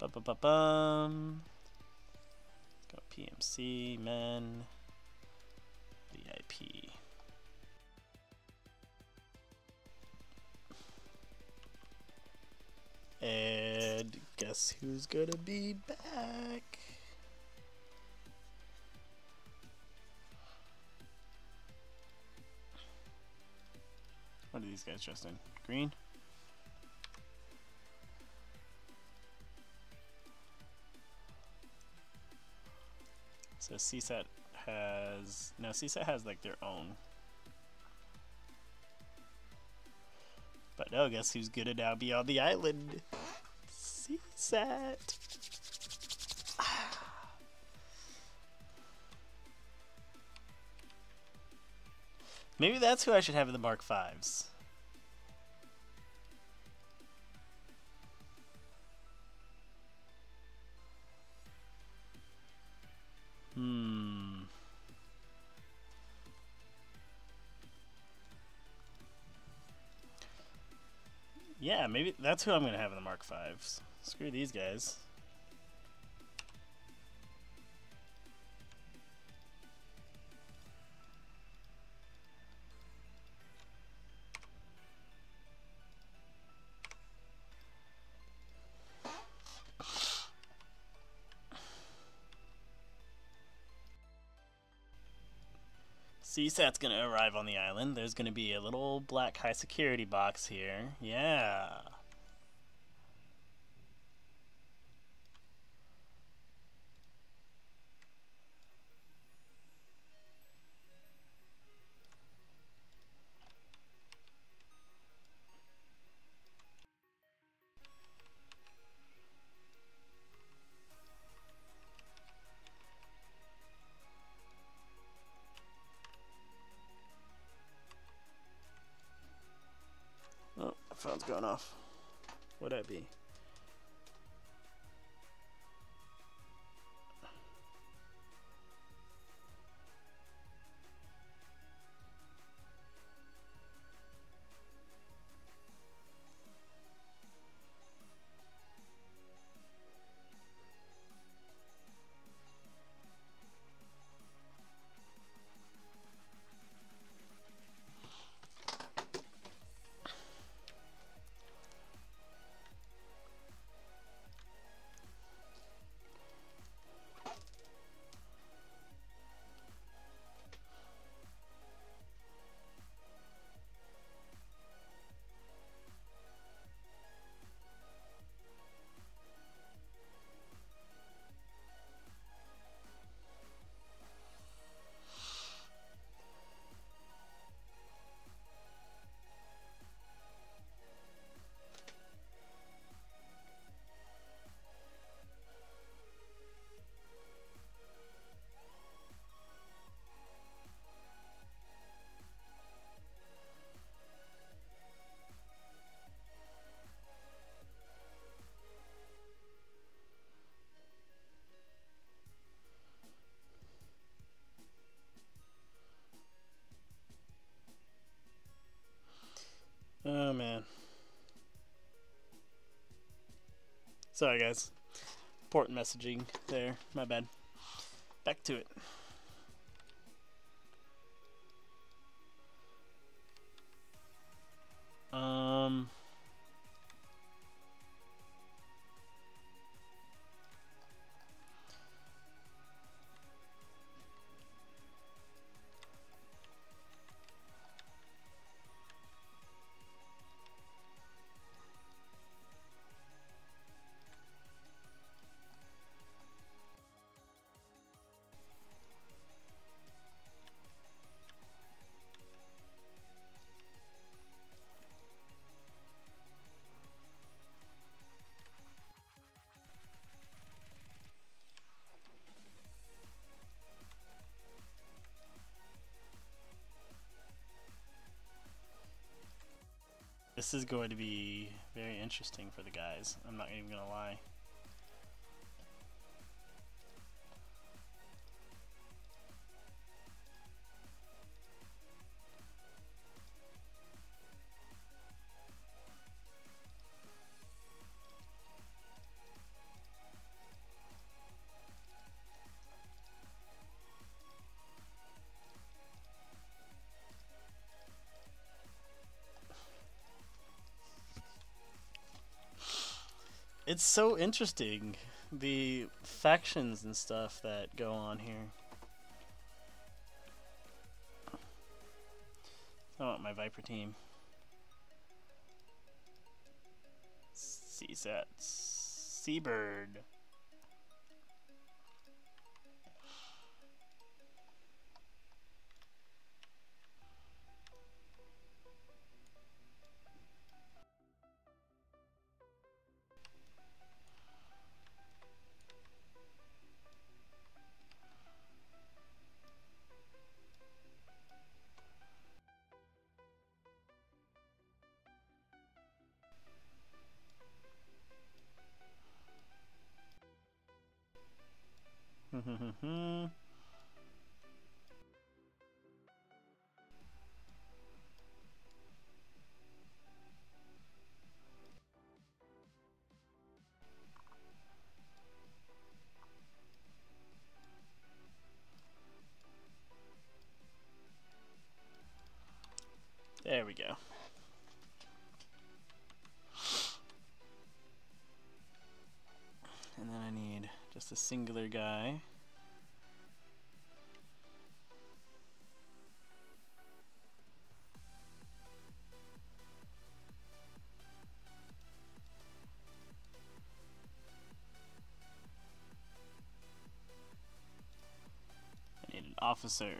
Ba-ba-ba-bum. Go PMC, men, VIP. And guess who's gonna be back? What are these guys dressed in? Green? So CSAT has... No, CSAT has like their own. But no, guess who's gonna now be on the island? CSAT. Maybe that's who I should have in the Mark Vs. Yeah, maybe that's who I'm going to have in the Mark Vs. Screw these guys. CSAT's going to arrive on the island. There's going to be a little black high security box here. Yeah. Oh, my phone's going off. What'd that be? Oh, man. Sorry, guys. Important messaging there. My bad. Back to it. This is going to be very interesting for the guys. I'm not even gonna lie. It's so interesting, the factions and stuff that go on here. I want my Viper team. CSAT. Seabird. There we go. And then I need just a singular guy. I need an officer.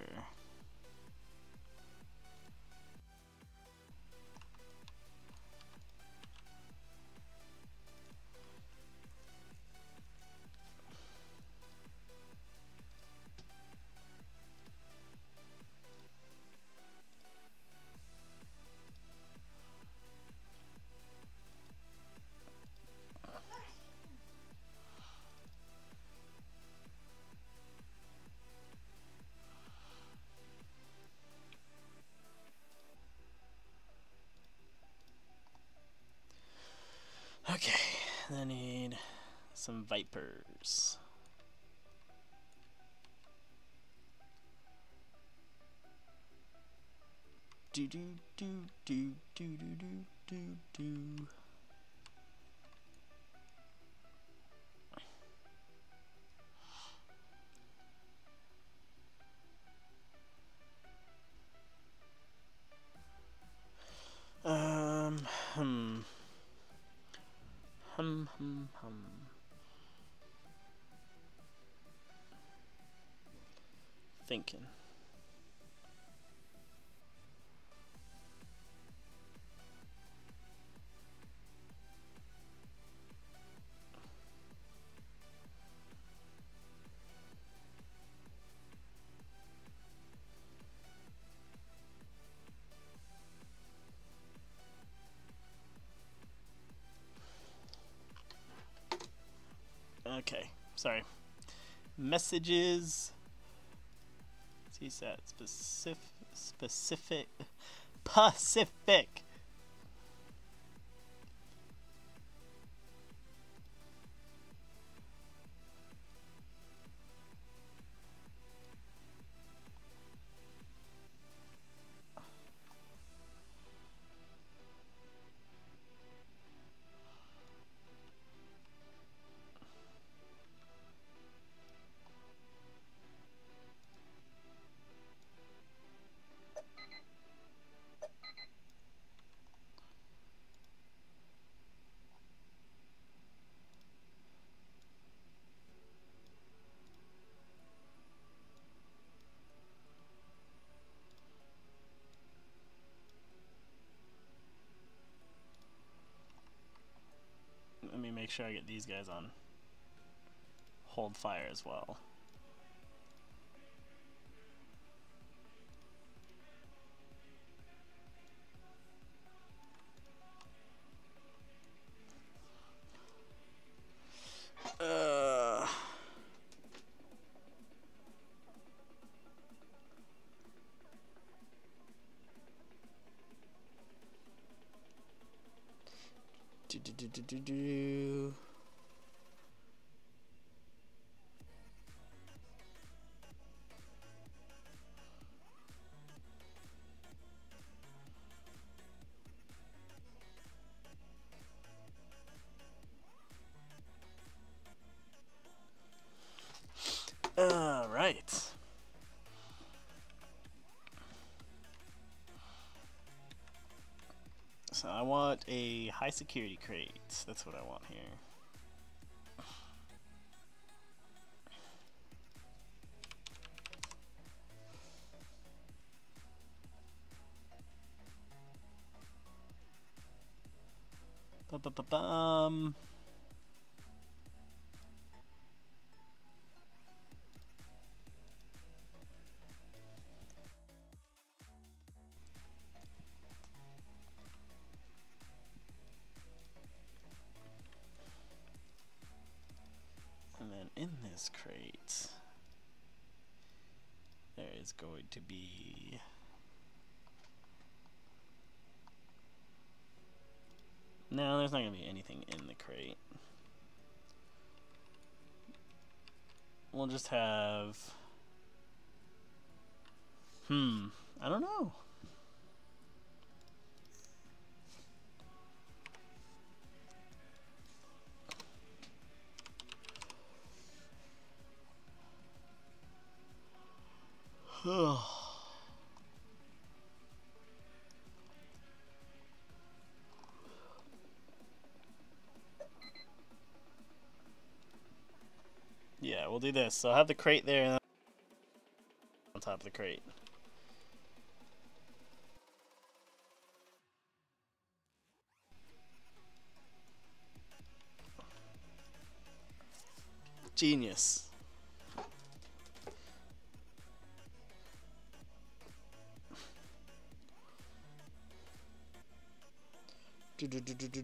Okay, then I need some vipers. Do do do do do do do do do. Hmm. Thinking. Okay, sorry. Messages. CSAT specific Pacific. Let me make sure I get these guys on hold fire as well. Do. Right. So I want a high security crate. That's what I want here. Ba-ba-ba-bum. And then in this crate, is going to be... No, there's not going to be anything in the crate. We'll just have... I don't know. Yeah, we'll do this. So I'll have the crate there and on top of the crate. Genius.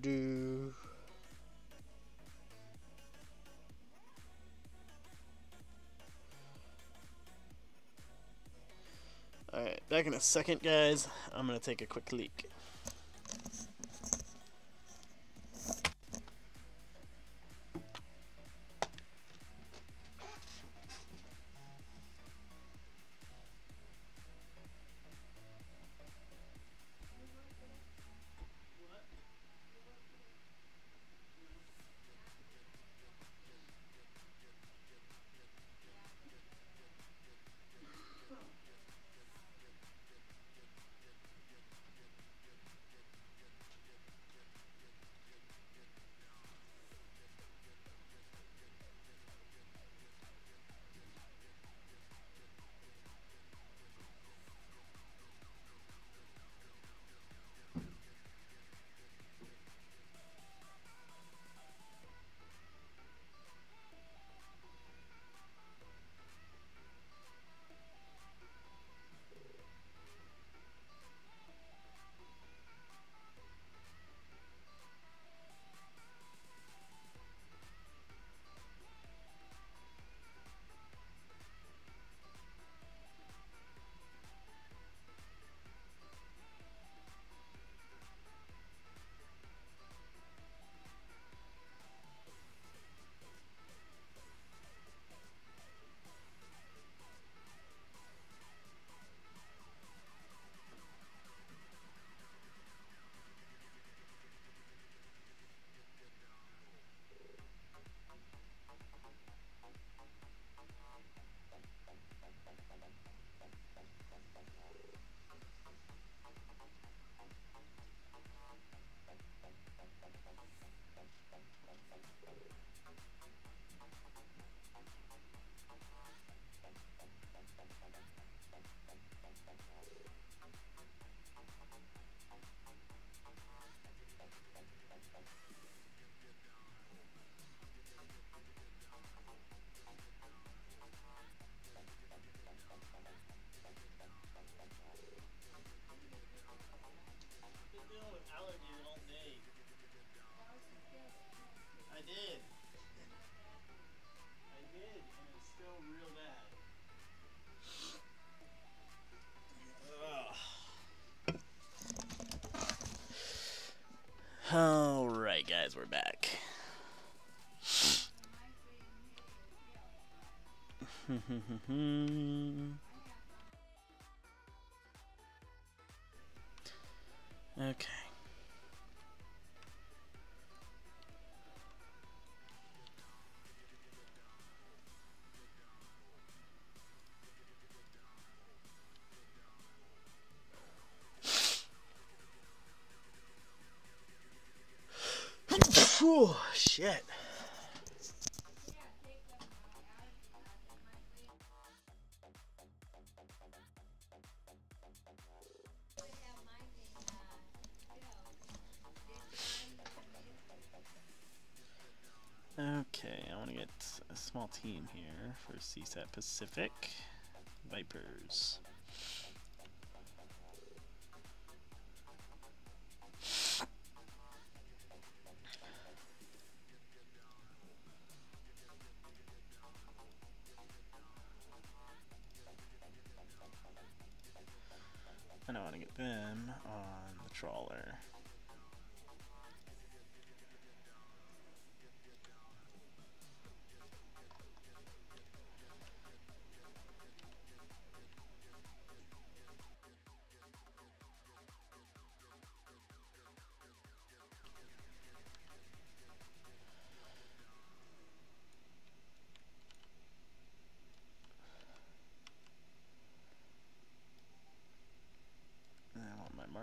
Do. Alright, back in a second, guys. I'm gonna take a quick leak. Alright, guys, we're back. Okay. Whew, shit. Okay, I want to get a small team here for CSAT Pacific Vipers.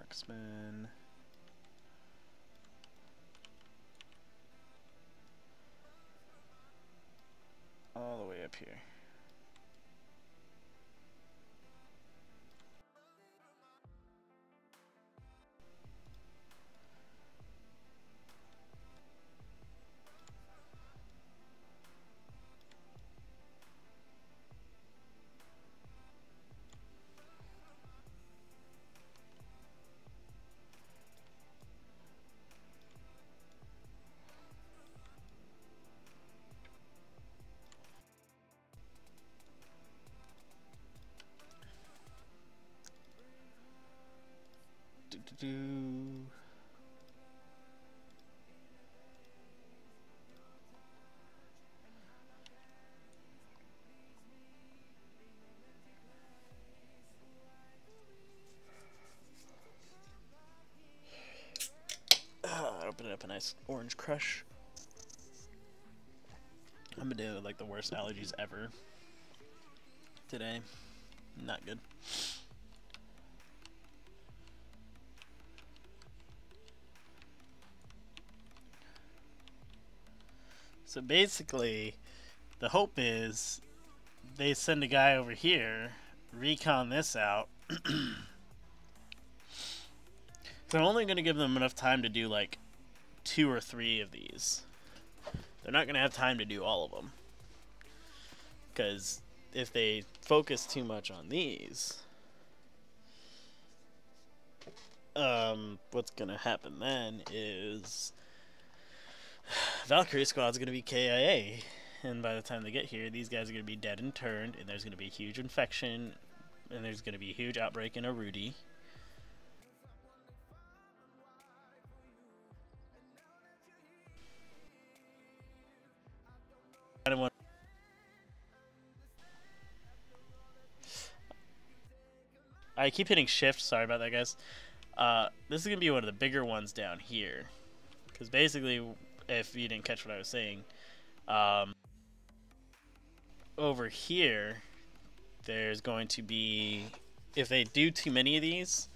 Marksman. All the way up here. Open up a nice orange crush. I'm gonna do like the worst allergies ever today. Not good. So basically, the hope is they send a guy over here, recon this out. So I'm only going to give them enough time to do like 2 or 3 of these. They're not going to have time to do all of them. Because if they focus too much on these, what's going to happen then is Valkyrie Squad's going to be KIA. And by the time they get here, these guys are going to be dead and turned, and there's going to be a huge infection, and there's going to be a huge outbreak in a Rudy. I keep hitting shift, sorry about that, guys. This is going to be one of the bigger ones down here. Because basically, if you didn't catch what I was saying, over here, there's going to be, if they do too many of these,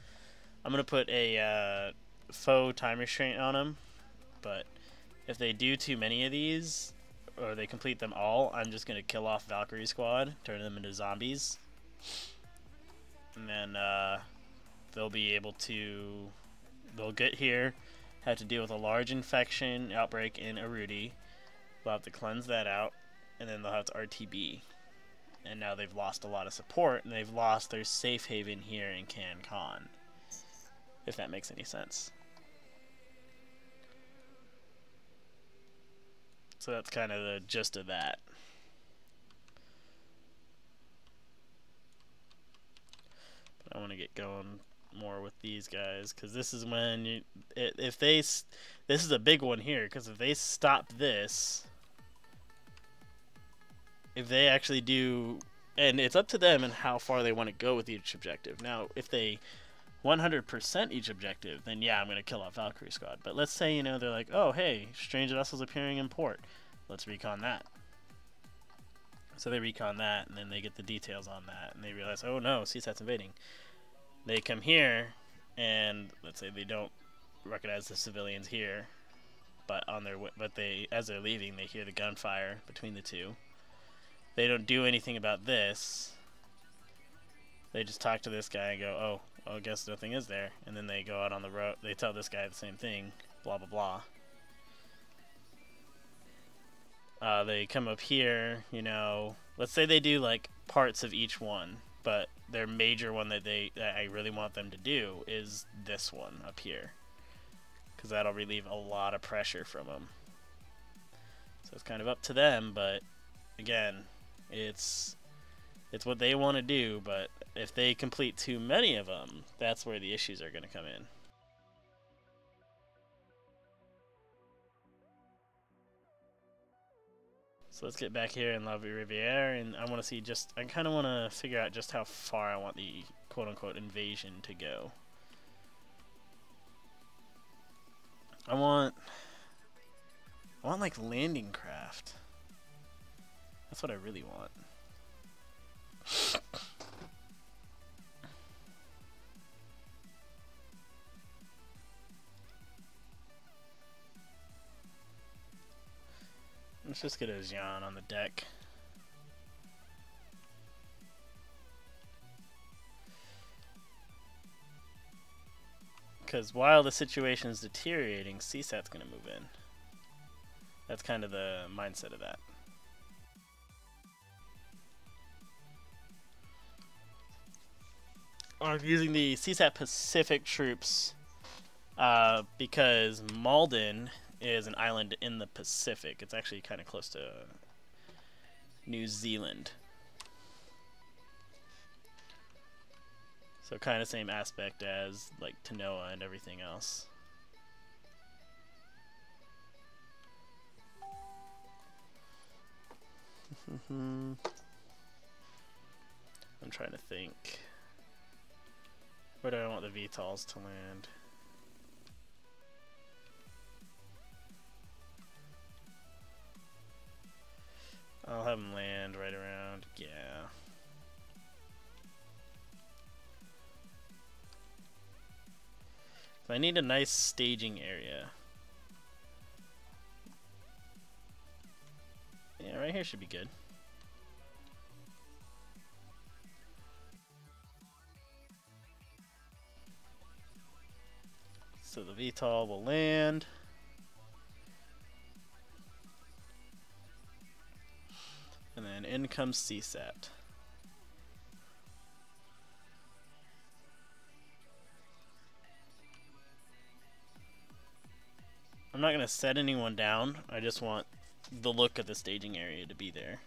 I'm going to put a faux time restraint on them. But if they do too many of these, or they complete them all, I'm just going to kill off Valkyrie Squad, turn them into zombies. And then they'll be able to, they'll get here, have to deal with a large infection outbreak in Arudi. They'll have to cleanse that out, and then they'll have to RTB. And now they've lost a lot of support, and they've lost their safe haven here in CanCon. If that makes any sense. So that's kind of the gist of that. But I want to get going more with these guys, because this is when you, if they, this is a big one here, because if they stop this, if they actually do, and it's up to them and how far they want to go with each objective. Now, if they 100% each objective, then yeah, I'm going to kill off Valkyrie Squad. But let's say, you know, they're like, oh, hey, strange vessels appearing in port. Let's recon that. So they recon that, and then they get the details on that, and they realize, oh no, CSAT's invading. They come here, and let's say they don't recognize the civilians here, but on their but they, as they're leaving, they hear the gunfire between the two. They don't do anything about this. They just talk to this guy and go, oh, I guess nothing is there. And then they go out on the road. They tell this guy the same thing, blah, blah, blah. They come up here, you know, let's say they do like parts of each one, but their major one that I really want them to do is this one up here, because that'll relieve a lot of pressure from them. So it's kind of up to them, but again, it's what they want to do. But if they complete too many of them, that's where the issues are going to come in. So let's get back here in La Riviere, and I want to see just, I kind of want to figure out just how far I want the quote-unquote invasion to go. I want like landing craft. That's what I really want. Let's just get a Xian on the deck. Because while the situation is deteriorating, CSAT's going to move in. That's kind of the mindset of that. I'm using the CSAT Pacific troops because Malden is an island in the Pacific. It's actually kind of close to New Zealand. So kind of same aspect as like Tanoa and everything else. I'm trying to think. Where do I want the VTOLs to land? I'll have them land right around, yeah. So I need a nice staging area. Yeah, right here should be good. So the VTOL will land. And then in comes CSAT. I'm not going to set anyone down. I just want the look of the staging area to be there.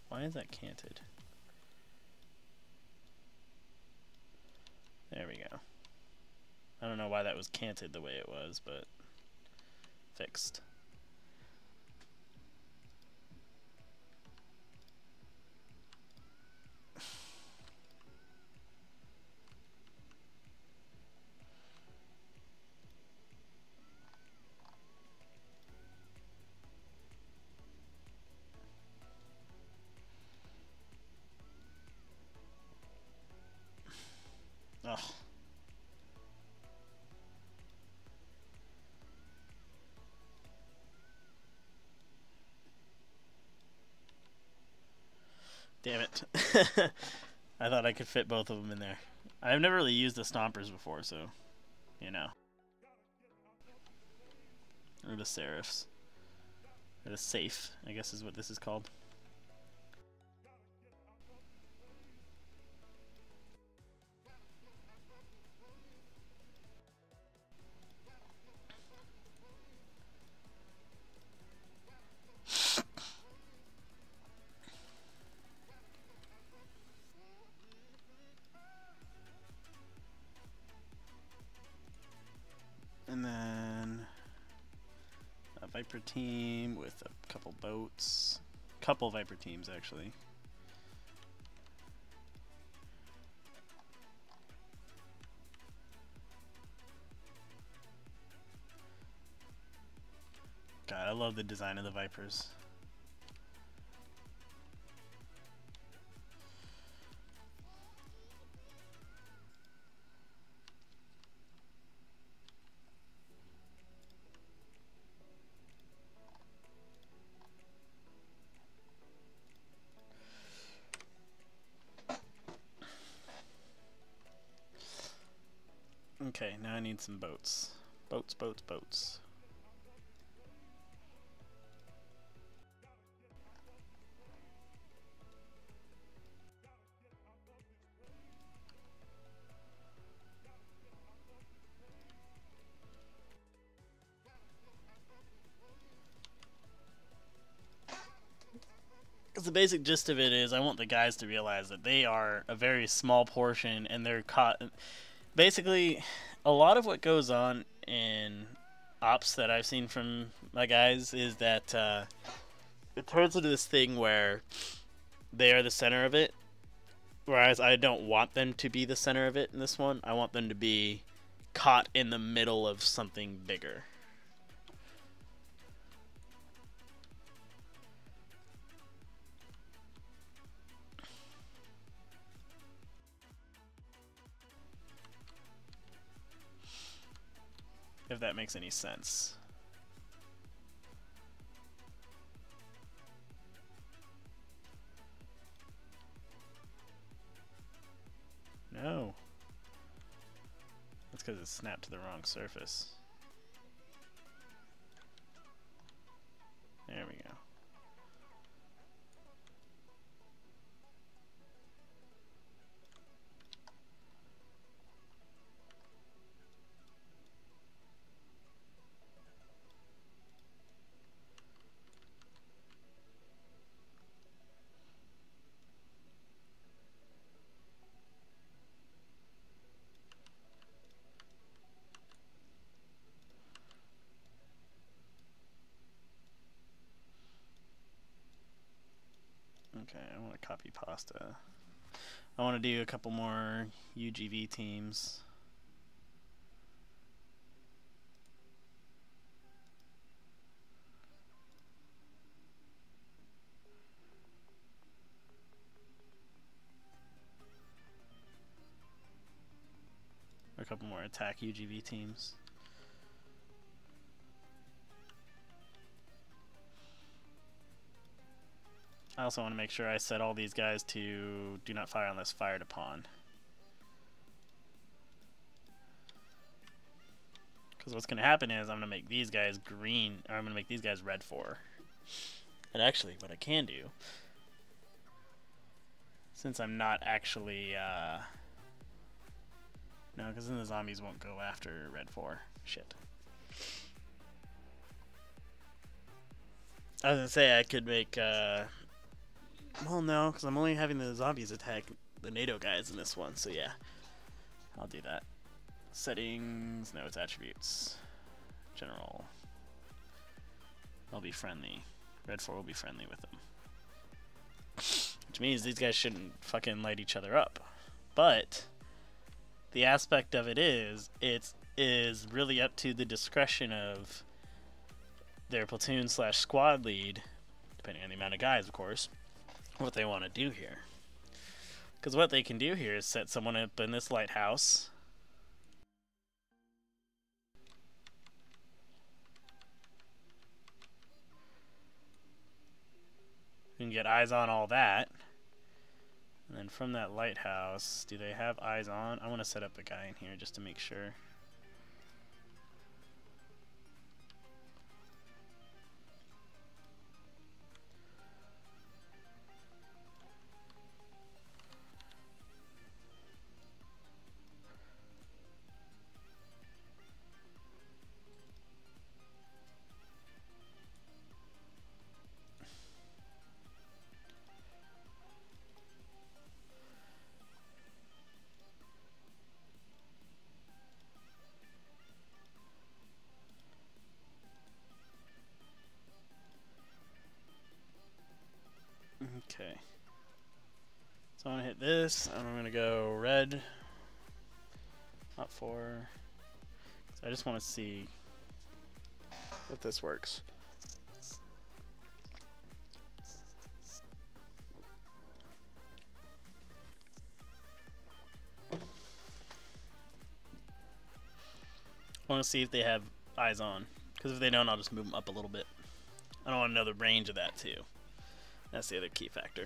Why is that canted? There we go. I don't know why that was canted the way it was, but fixed. Ugh. Damn it. I thought I could fit both of them in there. I've never really used the Stompers before, so, you know. Or the Seraphs. Or the Safe, I guess is what this is called. And then a Viper team with a couple boats. Couple Viper teams, actually. God, I love the design of the Vipers. Okay, now I need some boats. Boats, boats, boats. Because the basic gist of it is I want the guys to realize that they are a very small portion and they're caught. Basically, a lot of what goes on in ops that I've seen from my guys is that it turns into this thing where they are the center of it, whereas I don't want them to be the center of it in this one. I want them to be caught in the middle of something bigger. if that makes any sense. No. That's because it snapped to the wrong surface. There we go. Okay, I want to copy pasta. I want to do a couple more UGV teams. A couple more attack UGV teams. I also want to make sure I set all these guys to do not fire unless fired upon. Because what's going to happen is I'm going to make these guys green, or I'm going to make these guys red 4. And actually, what I can do, since I'm not actually, no, because then the zombies won't go after red 4. Shit. I was going to say I could make, well, no, because I'm only having the zombies attack the NATO guys in this one, so yeah. I'll do that. Settings, no, it's attributes. General. I'll be friendly. Red 4 will be friendly with them. Which means these guys shouldn't fucking light each other up. But the aspect of it is really up to the discretion of their platoon / squad lead, depending on the amount of guys, of course, what they want to do here. Because what they can do here is set someone up in this lighthouse. You can get eyes on all that. And then from that lighthouse, do they have eyes on? I want to set up a guy in here just to make sure. Okay. So I'm going to hit this, and I'm going to go red. Not 4. So I just want to see if this works. I want to see if they have eyes on. Because if they don't, I'll just move them up a little bit. I don't want to know the range of that, too. That's the other key factor.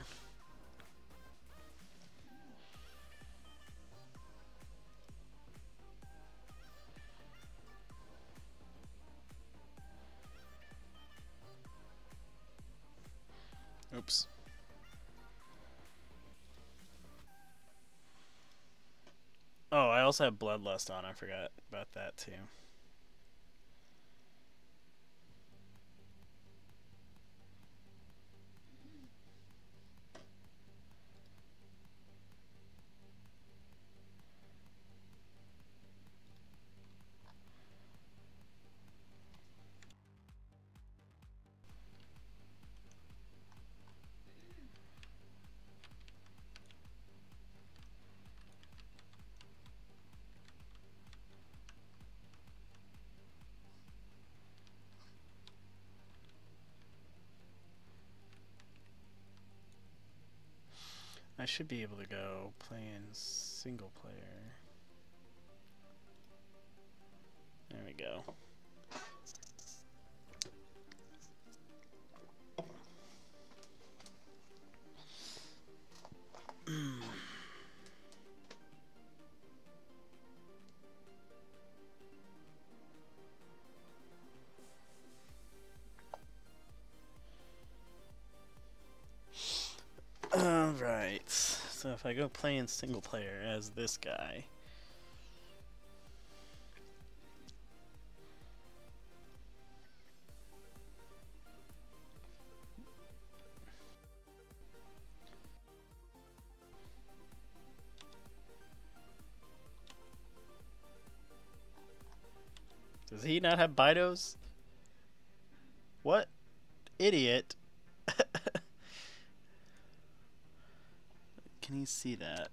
Oops. Oh, I also have Bloodlust on. I forgot about that, too. I should be able to go play in single player. There we go. Alright, so if I go playing single player as this guy, does he not have Bidos? What? Idiot. Can you see that?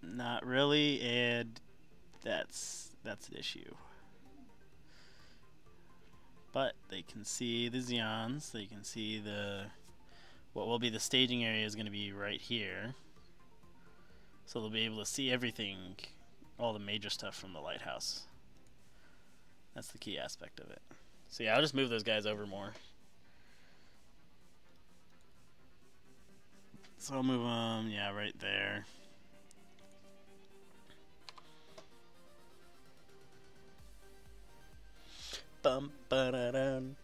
Not really, and that's an issue. But they can see the Xeons, they can see what will be the staging area is going to be right here. So they'll be able to see everything, all the major stuff from the lighthouse. That's the key aspect of it. So yeah, I'll just move those guys over more. So I'll move them, yeah, right there. Bum ba da dun.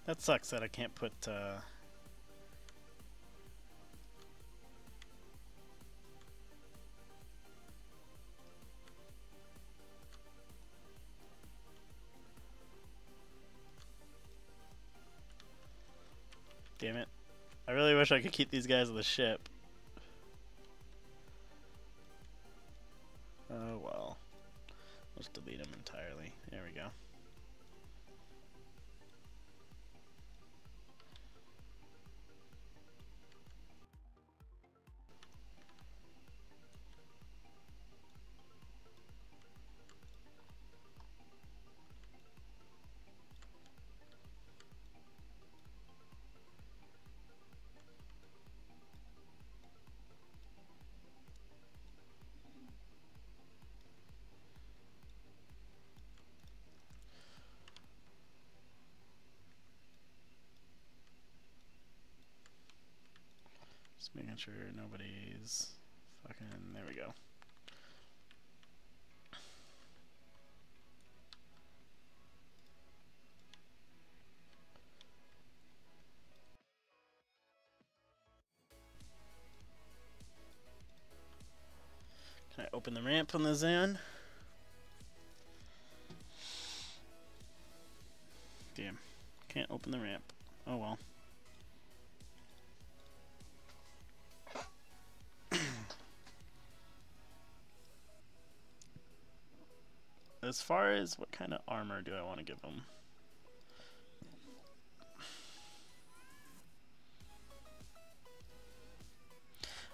That sucks that I can't put damn it. I really wish I could keep these guys on the ship. Oh well. Let's delete them entirely. There we go. Just making sure nobody's fucking... There we go. Can I open the ramp on the Xan? Damn. Can't open the ramp. Oh well. As far as what kind of armor do I want to give them?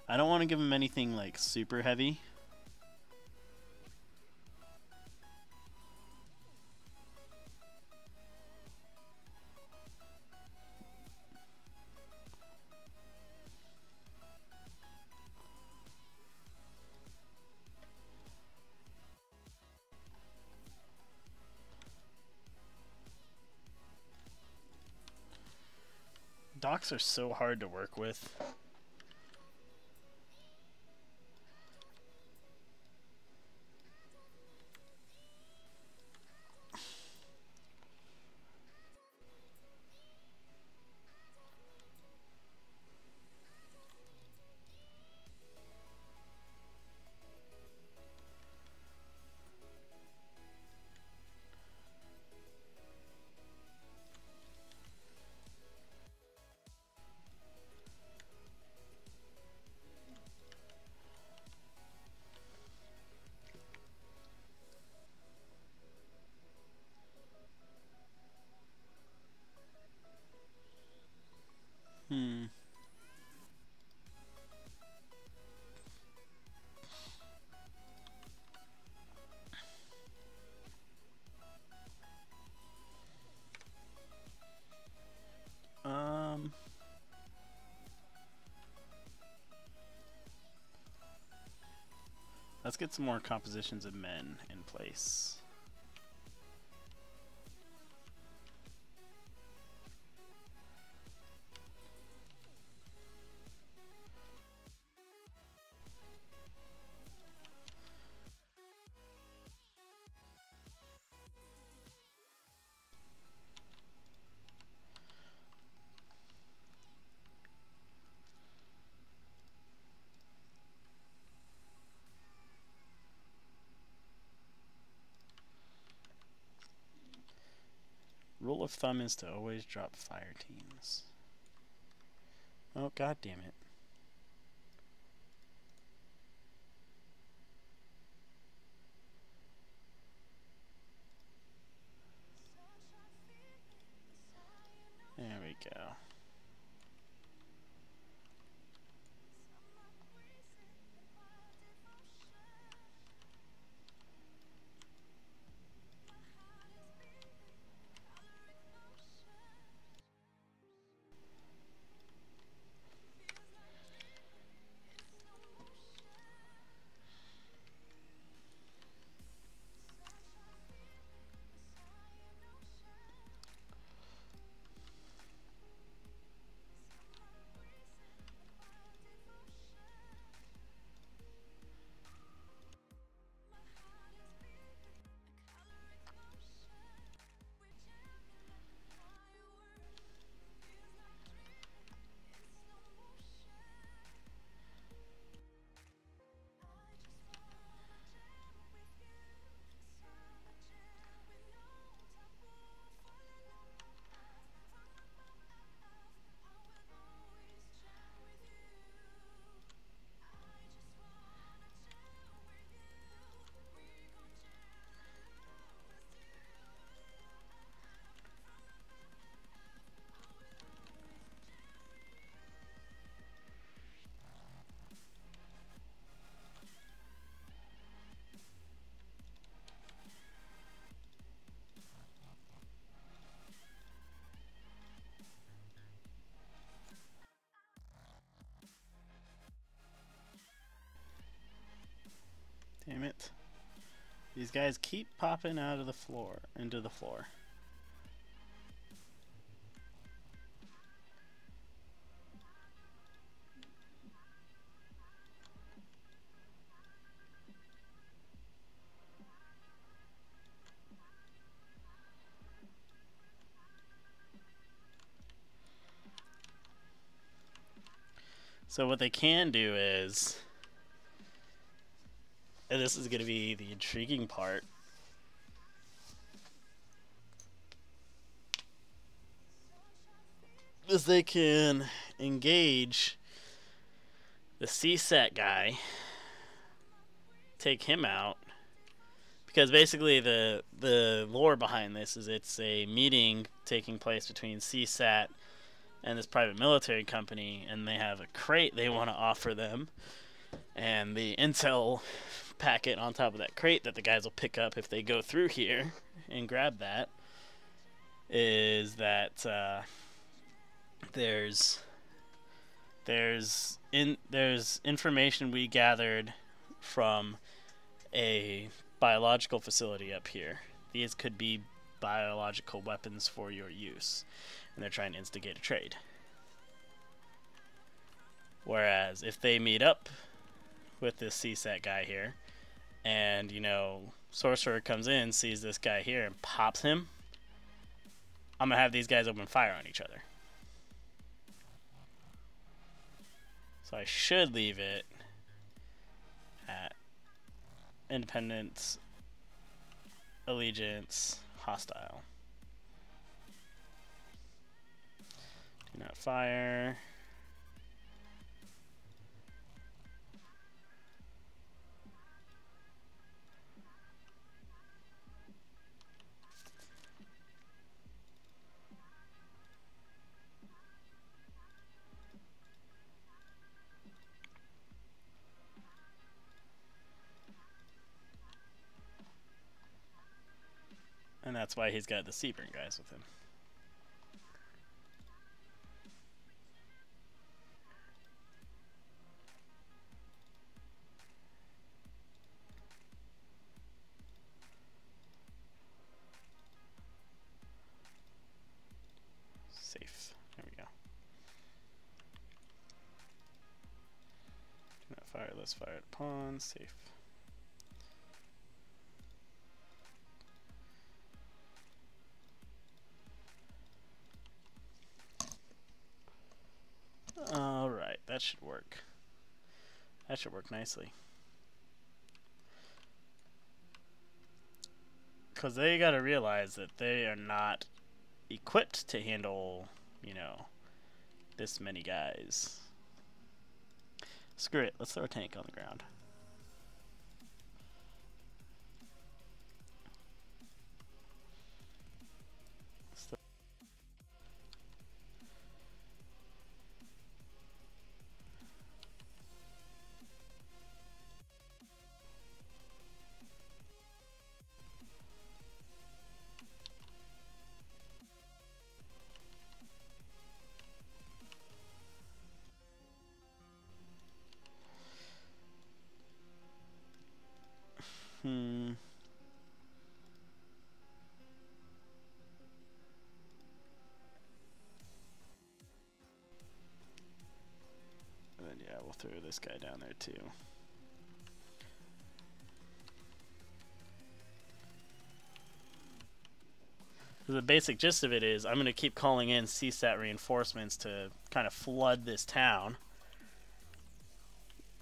I don't want to give them anything like super heavy. Docks are so hard to work with. Let's get some more compositions of men in place. Rule of thumb is to always drop fire teams. Oh, god damn it. There we go. Damn it. These guys keep popping out of the floor, into the floor. So what they can do is, and this is going to be the intriguing part, is they can engage the CSAT guy, take him out, because basically the lore behind this is it's a meeting taking place between CSAT and this private military company, and they have a crate they want to offer them, and the intel packet on top of that crate that the guys will pick up if they go through here and grab that is that there's information we gathered from a biological facility up here. These could be biological weapons for your use, and they're trying to instigate a trade. Whereas if they meet up with this CSAT guy here, and Sorcerer comes in, sees this guy here, and pops him, I'm gonna have these guys open fire on each other. So I should leave it at independence, allegiance, hostile. Do not fire. And that's why he's got the Seaburn guys with him. fire, let's fire at pawn, safe. Alright, that should work. That should work nicely. Because they gotta realize that they are not equipped to handle, you know, this many guys. Screw it, let's throw a tank on the ground. Hmm. And then yeah, we'll throw this guy down there too. The basic gist of it is I'm going to keep calling in CSAT reinforcements to kind of flood this town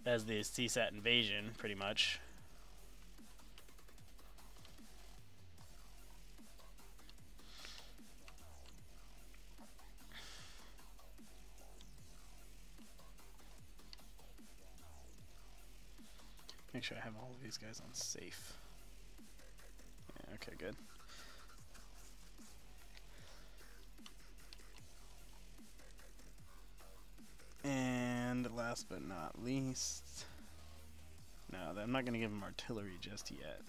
as the CSAT invasion, pretty much. Make sure I have all of these guys on safe. Yeah, okay, good. And last but not least, no, I'm not going to give them artillery just yet.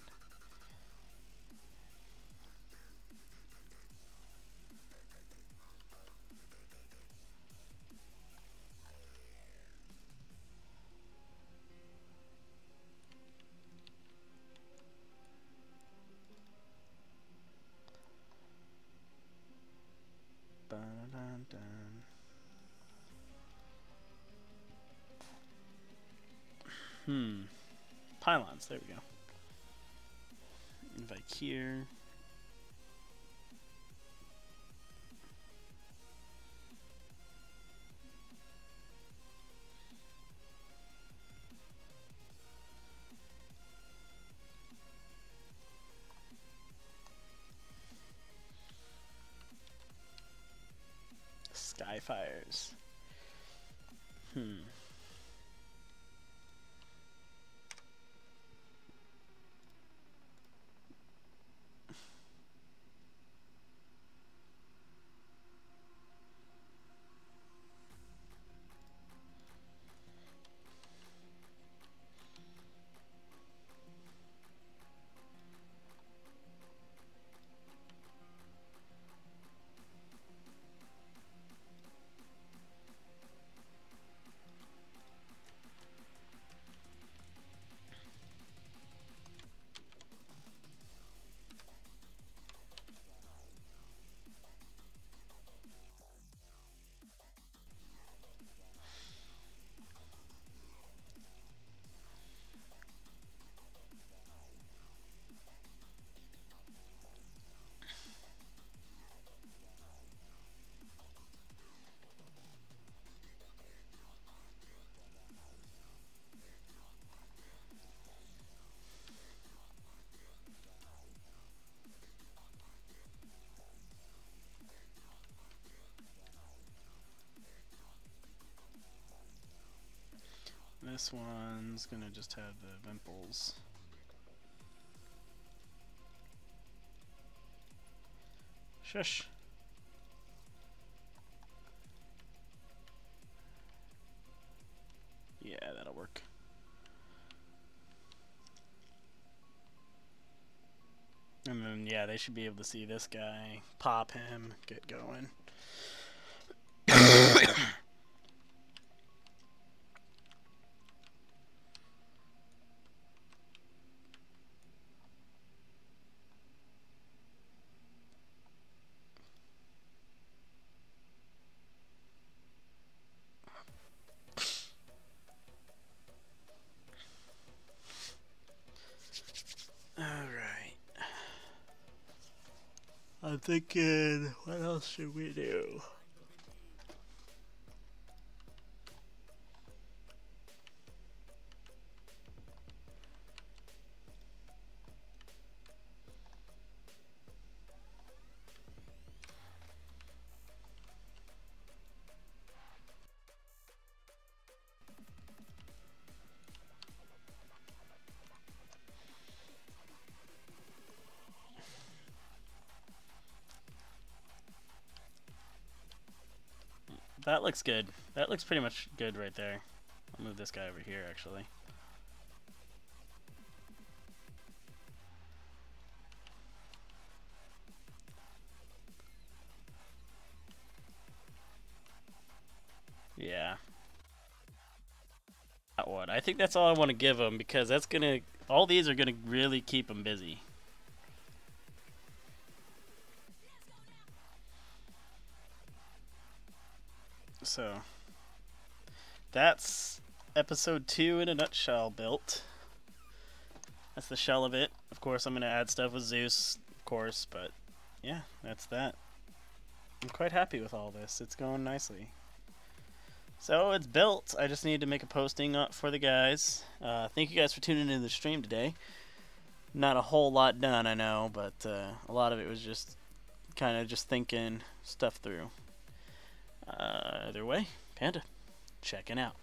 Pylons, there we go. Invite here. Skyfires. This one's gonna just have the Vimples. Shush. Yeah, that'll work. And then, yeah, they should be able to see this guy, pop him, get going. I'm thinking, what else should we do? That looks good. That looks pretty much good right there. I'll move this guy over here, actually. Yeah. That one. I think that's all I want to give him because that's gonna. All these are gonna really keep him busy. So that's episode 2 in a nutshell built. That's the shell of it. Of course, I'm gonna add stuff with Zeus, of course, but yeah, that's that. I'm quite happy with all this. It's going nicely. So it's built. I just need to make a posting for the guys. Thank you guys for tuning into the stream today. Not a whole lot done, I know, but a lot of it was just kind of just thinking stuff through. Either way, Panda, checking out.